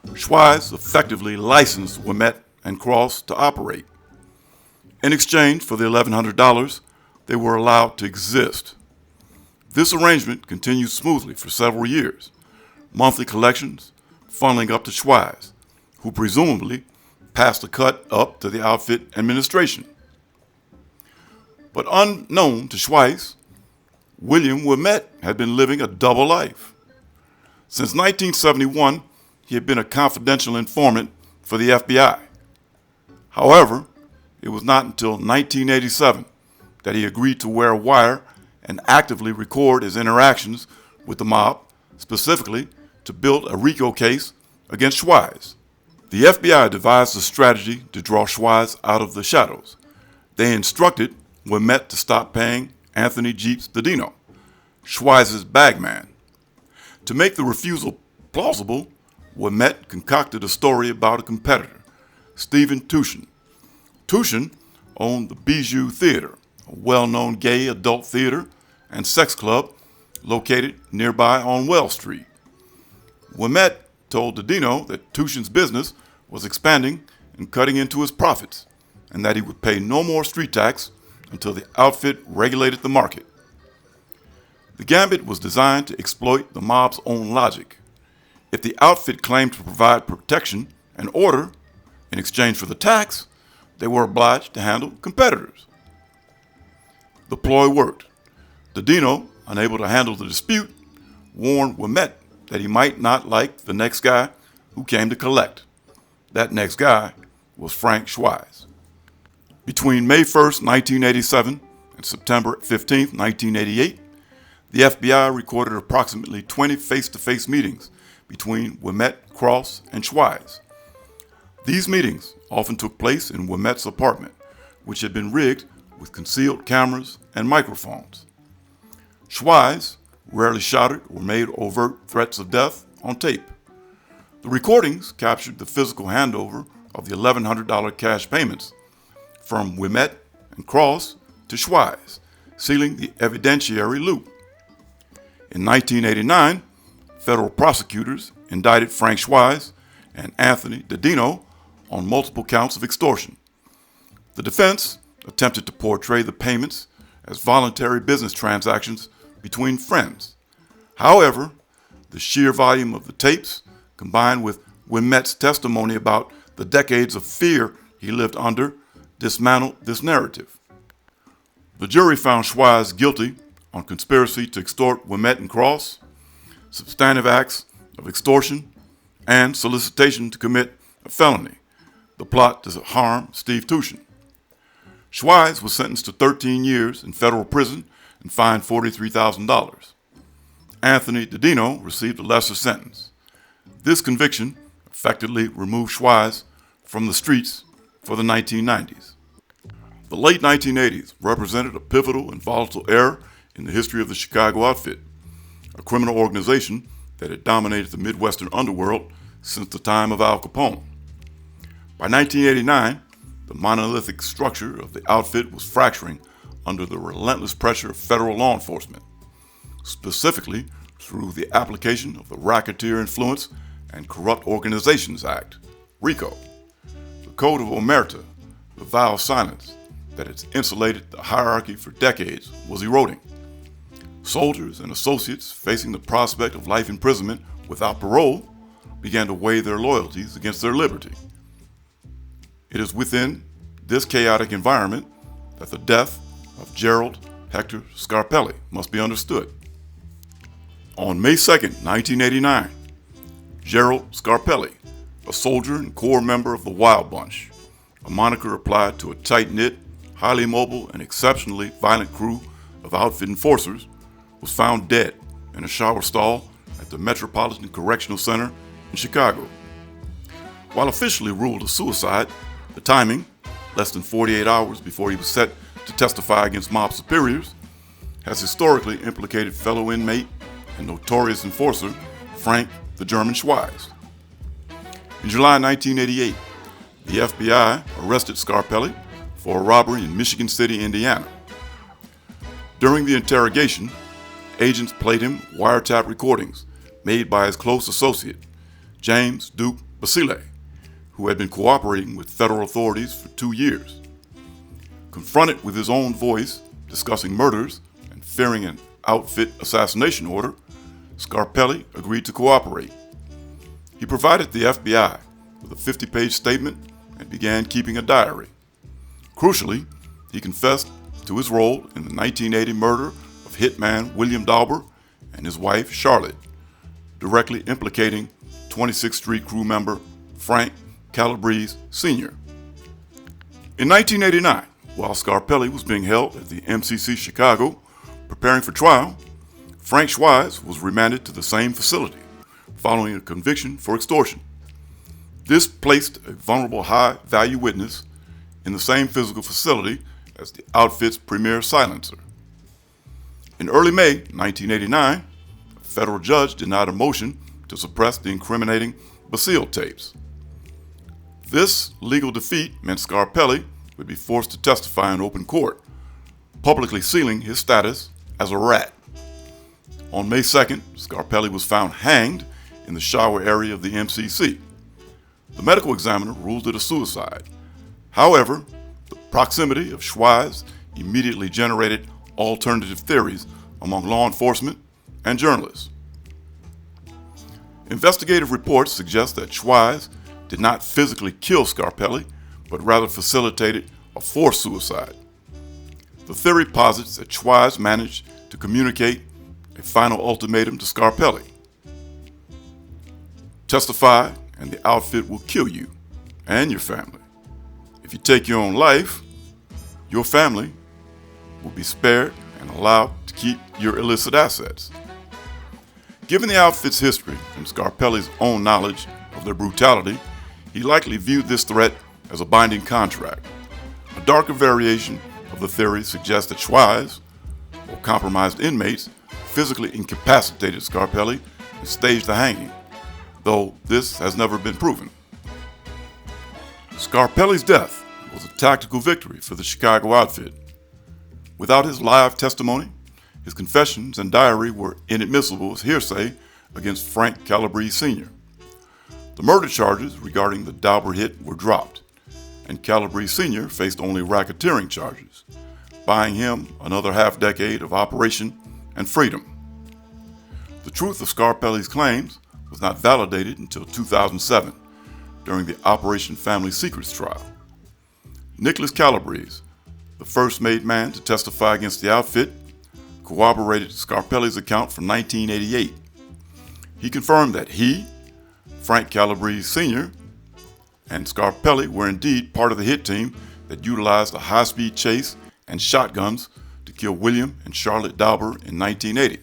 Schweihs effectively licensed Ouimet and Cross to operate. In exchange for the $1,100, they were allowed to exist. This arrangement continued smoothly for several years, monthly collections funneling up to Schweihs, who presumably passed the cut up to the outfit administration. But unknown to Schweihs, William Ouimet had been living a double life. Since 1971, he had been a confidential informant for the FBI. However, it was not until 1987 that he agreed to wear a wire and actively record his interactions with the mob, specifically to build a RICO case against Schweihs. The FBI devised a strategy to draw Schweihs out of the shadows. They instructed Ouimet to stop paying Anthony Jeeps Didino, Schweihs' bagman. To make the refusal plausible, Ouimet concocted a story about a competitor, Stephen Teutonic. Teutonic owned the Bijou Theater, a well-known gay adult theater and sex club located nearby on Wells Street. Ouimet told Didino that Teutonic's business was expanding and cutting into his profits, and that he would pay no more street tax until the outfit regulated the market. The gambit was designed to exploit the mob's own logic. If the outfit claimed to provide protection and order in exchange for the tax, they were obliged to handle competitors. The ploy worked. Didino, unable to handle the dispute, warned Ouimet that he might not like the next guy who came to collect. That next guy was Frank Schweihs. Between May 1st, 1987 and September 15th, 1988, the FBI recorded approximately 20 face-to-face meetings between Ouimet, Cross, and Schweihs. These meetings often took place in Ouimet's apartment, which had been rigged with concealed cameras and microphones. Schweihs rarely shouted or made overt threats of death on tape. The recordings captured the physical handover of the $1,100 cash payments from Ouimet and Cross to Schweihs, sealing the evidentiary loop. In 1989, federal prosecutors indicted Frank Schweihs and Anthony Didino on multiple counts of extortion. The defense attempted to portray the payments as voluntary business transactions between friends. However, the sheer volume of the tapes, combined with Ouimet's testimony about the decades of fear he lived under, dismantled this narrative. The jury found Schweihs guilty on conspiracy to extort Ouimet and Cross, substantive acts of extortion, and solicitation to commit a felony, the plot to harm Steve Tushin. Schweihs was sentenced to 13 years in federal prison and fined $43,000. Anthony Didino received a lesser sentence. This conviction effectively removed Schweihs from the streets for the 1990s. The late 1980s represented a pivotal and volatile era in the history of the Chicago outfit, a criminal organization that had dominated the Midwestern underworld since the time of Al Capone. By 1989, the monolithic structure of the outfit was fracturing under the relentless pressure of federal law enforcement, specifically through the application of the Racketeer Influence and Corrupt Organizations Act, RICO. The Code of Omerta, the vow of silence that has insulated the hierarchy for decades, was eroding. Soldiers and associates facing the prospect of life imprisonment without parole began to weigh their loyalties against their liberty. It is within this chaotic environment that the death of Gerald Hector Scarpelli must be understood. On May 2, 1989, Gerald Scarpelli, a soldier and core member of the Wild Bunch, a moniker applied to a tight-knit, highly mobile, and exceptionally violent crew of outfit enforcers, was found dead in a shower stall at the Metropolitan Correctional Center in Chicago. While officially ruled a suicide, the timing, less than 48 hours before he was set to testify against mob superiors, has historically implicated fellow inmate and notorious enforcer Frank the German Schweihs. In July 1988, the FBI arrested Scarpelli for a robbery in Michigan City, Indiana. During the interrogation, agents played him wiretap recordings made by his close associate, James Duke Basile, who had been cooperating with federal authorities for 2 years. Confronted with his own voice discussing murders and fearing an outfit assassination order, Scarpelli agreed to cooperate. He provided the FBI with a 50-page statement and began keeping a diary. Crucially, he confessed to his role in the 1980 murder of hitman William Dauber and his wife Charlotte, directly implicating 26th Street crew member Frank Calabrese Sr. In 1989, while Scarpelli was being held at the MCC Chicago preparing for trial, Frank Schweihs was remanded to the same facility following a conviction for extortion. This placed a vulnerable high-value witness in the same physical facility as the outfit's premier silencer. In early May 1989, a federal judge denied a motion to suppress the incriminating Basile tapes. This legal defeat meant Scarpelli would be forced to testify in open court, publicly sealing his status as a rat. On May 2nd, Scarpelli was found hanged in the shower area of the MCC. The medical examiner ruled it a suicide. However, the proximity of Schweihs immediately generated alternative theories among law enforcement and journalists. Investigative reports suggest that Schweihs did not physically kill Scarpelli, but rather facilitated a forced suicide. The theory posits that Schweihs managed to communicate a final ultimatum to Scarpelli. Testify and the outfit will kill you and your family. If you take your own life, your family will be spared and allowed to keep your illicit assets. Given the outfit's history and Scarpelli's own knowledge of their brutality, he likely viewed this threat as a binding contract. A darker variation of the theory suggests that Schweihs, or compromised inmates, physically incapacitated Scarpelli and staged the hanging, though this has never been proven. Scarpelli's death was a tactical victory for the Chicago outfit. Without his live testimony, his confessions and diary were inadmissible as hearsay against Frank Calabrese Sr. The murder charges regarding the Dauber hit were dropped, and Calabrese Sr. faced only racketeering charges, buying him another half-decade of operation and freedom. The truth of Scarpelli's claims was not validated until 2007 during the Operation Family Secrets trial. Nicholas Calabrese, the first made man to testify against the outfit, corroborated Scarpelli's account from 1988. He confirmed that he, Frank Calabrese Sr., and Scarpelli were indeed part of the hit team that utilized a high-speed chase and shotguns to kill William and Charlotte Dauber in 1980.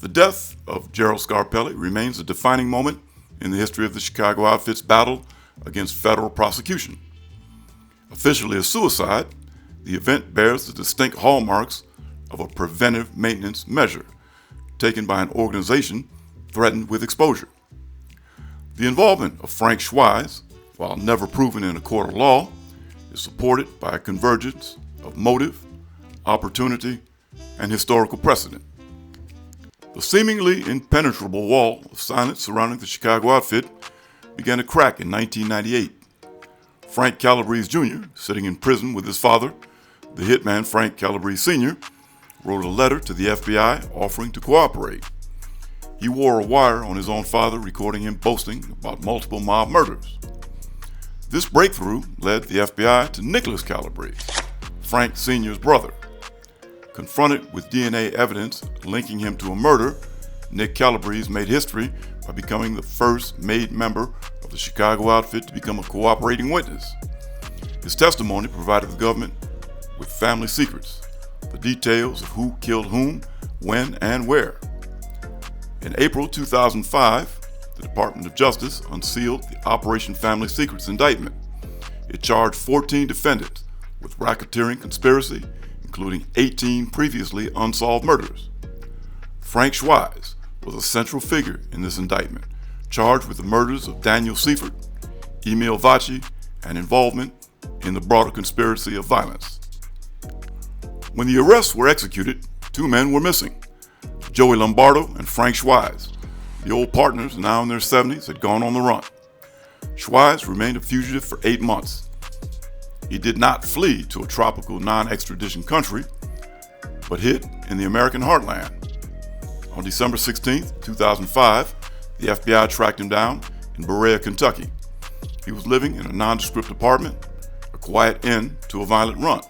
The death of Gerald Scarpelli remains a defining moment in the history of the Chicago outfit's battle against federal prosecution. Officially a suicide, the event bears the distinct hallmarks of a preventive maintenance measure taken by an organization threatened with exposure. The involvement of Frank Schweihs, while never proven in a court of law, is supported by a convergence of motive, opportunity, and historical precedent. The seemingly impenetrable wall of silence surrounding the Chicago outfit began to crack in 1998. Frank Calabrese Jr., sitting in prison with his father, the hitman Frank Calabrese Sr., wrote a letter to the FBI offering to cooperate. He wore a wire on his own father, recording him boasting about multiple mob murders. This breakthrough led the FBI to Nicholas Calabrese, Frank Sr.'s brother. Confronted with DNA evidence linking him to a murder, Nick Calabrese made history by becoming the first made member of the Chicago outfit to become a cooperating witness. His testimony provided the government with family secrets, the details of who killed whom, when, and where. In April 2005, the Department of Justice unsealed the Operation Family Secrets indictment. It charged 14 defendants with racketeering conspiracy, including 18 previously unsolved murders. Frank Schweihs was a central figure in this indictment, charged with the murders of Daniel Seifert, Emil Vachi, and involvement in the broader conspiracy of violence. When the arrests were executed, two men were missing: Joey Lombardo and Frank Schweihs. The old partners, now in their 70s, had gone on the run. Schweihs remained a fugitive for 8 months. He did not flee to a tropical non-extradition country, but hid in the American heartland. On December 16, 2005, the FBI tracked him down in Berea, Kentucky. He was living in a nondescript apartment, a quiet end to a violent run.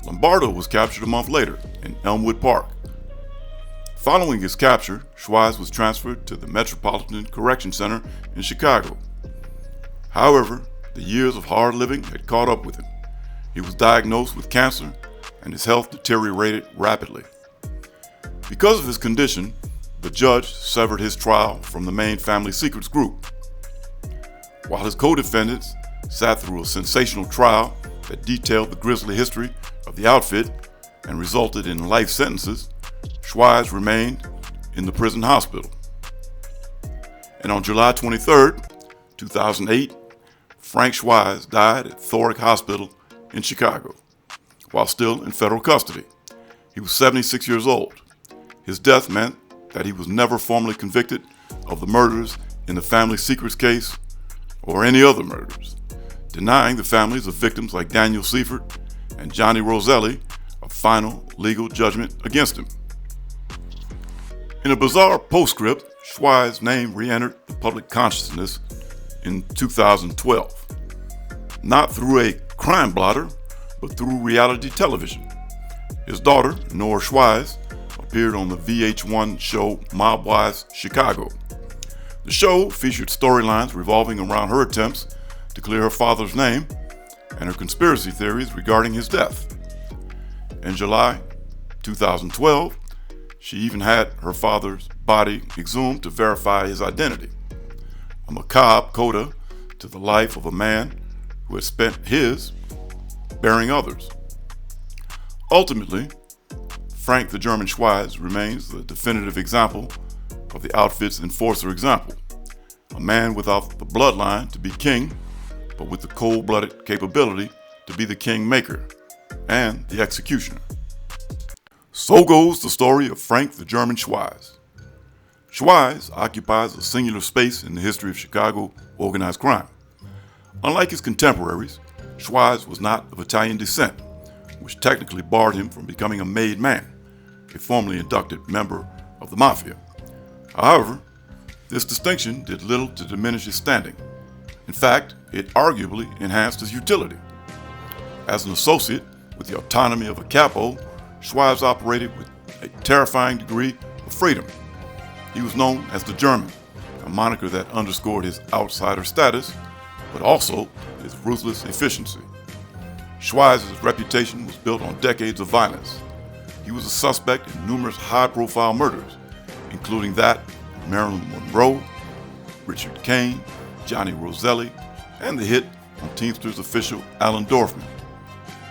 Lombardo was captured a month later in Elmwood Park. Following his capture, Schweihs was transferred to the Metropolitan Correction Center in Chicago. However, the years of hard living had caught up with him. He was diagnosed with cancer, and his health deteriorated rapidly. Because of his condition, the judge severed his trial from the main family secrets group. While his co-defendants sat through a sensational trial that detailed the grisly history of the outfit and resulted in life sentences, Schweihs remained in the prison hospital. And on July 23, 2008, Frank Schweihs died at Thorick Hospital in Chicago, while still in federal custody. He was 76 years old. His death meant that he was never formally convicted of the murders in the family secrets case or any other murders, denying the families of victims like Daniel Seifert and Johnny Roselli a final legal judgment against him. In a bizarre postscript, Schweihs' name re-entered the public consciousness in 2012, not through a crime blotter, but through reality television. His daughter, Nora Schweihs, appeared on the VH1 show Mob Wives Chicago. The show featured storylines revolving around her attempts to clear her father's name and her conspiracy theories regarding his death. In July 2012, she even had her father's body exhumed to verify his identity. A macabre coda to the life of a man who had spent his burying others. Ultimately, Frank the German Schweihs remains the definitive example of the outfit's enforcer example. A man without the bloodline to be king, but with the cold-blooded capability to be the kingmaker and the executioner. So goes the story of Frank the German Schweihs. Schweihs occupies a singular space in the history of Chicago organized crime. Unlike his contemporaries, Schweihs was not of Italian descent, which technically barred him from becoming a made man, a formerly inducted member of the Mafia. However, this distinction did little to diminish his standing. In fact, it arguably enhanced his utility. As an associate with the autonomy of a capo, Schweihs operated with a terrifying degree of freedom. He was known as the German, a moniker that underscored his outsider status, but also his ruthless efficiency. Schweihs' reputation was built on decades of violence. He was a suspect in numerous high-profile murders, including that of Marilyn Monroe, Richard Kane, Johnny Roselli, and the hit on Teamsters official Alan Dorfman.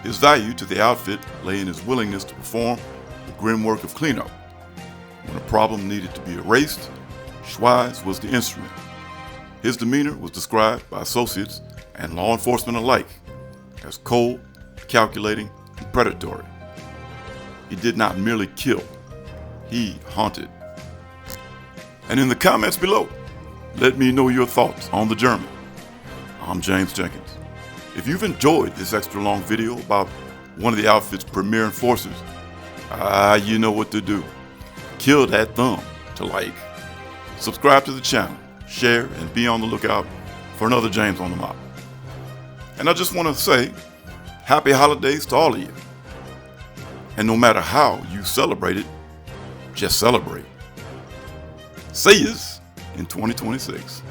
His value to the outfit lay in his willingness to perform the grim work of cleanup. When a problem needed to be erased, Schweihs was the instrument. His demeanor was described by associates and law enforcement alike as cold, calculating, and predatory. He did not merely kill, he haunted. And in the comments below, let me know your thoughts on the German. I'm James Jenkins. If you've enjoyed this extra long video about one of the outfit's premier enforcers, you know what to do. Kill that thumb to like. Subscribe to the channel, share, and be on the lookout for another James on the Mob. And I just want to say, happy holidays to all of you. And no matter how you celebrate it, just celebrate. See yous in 2026.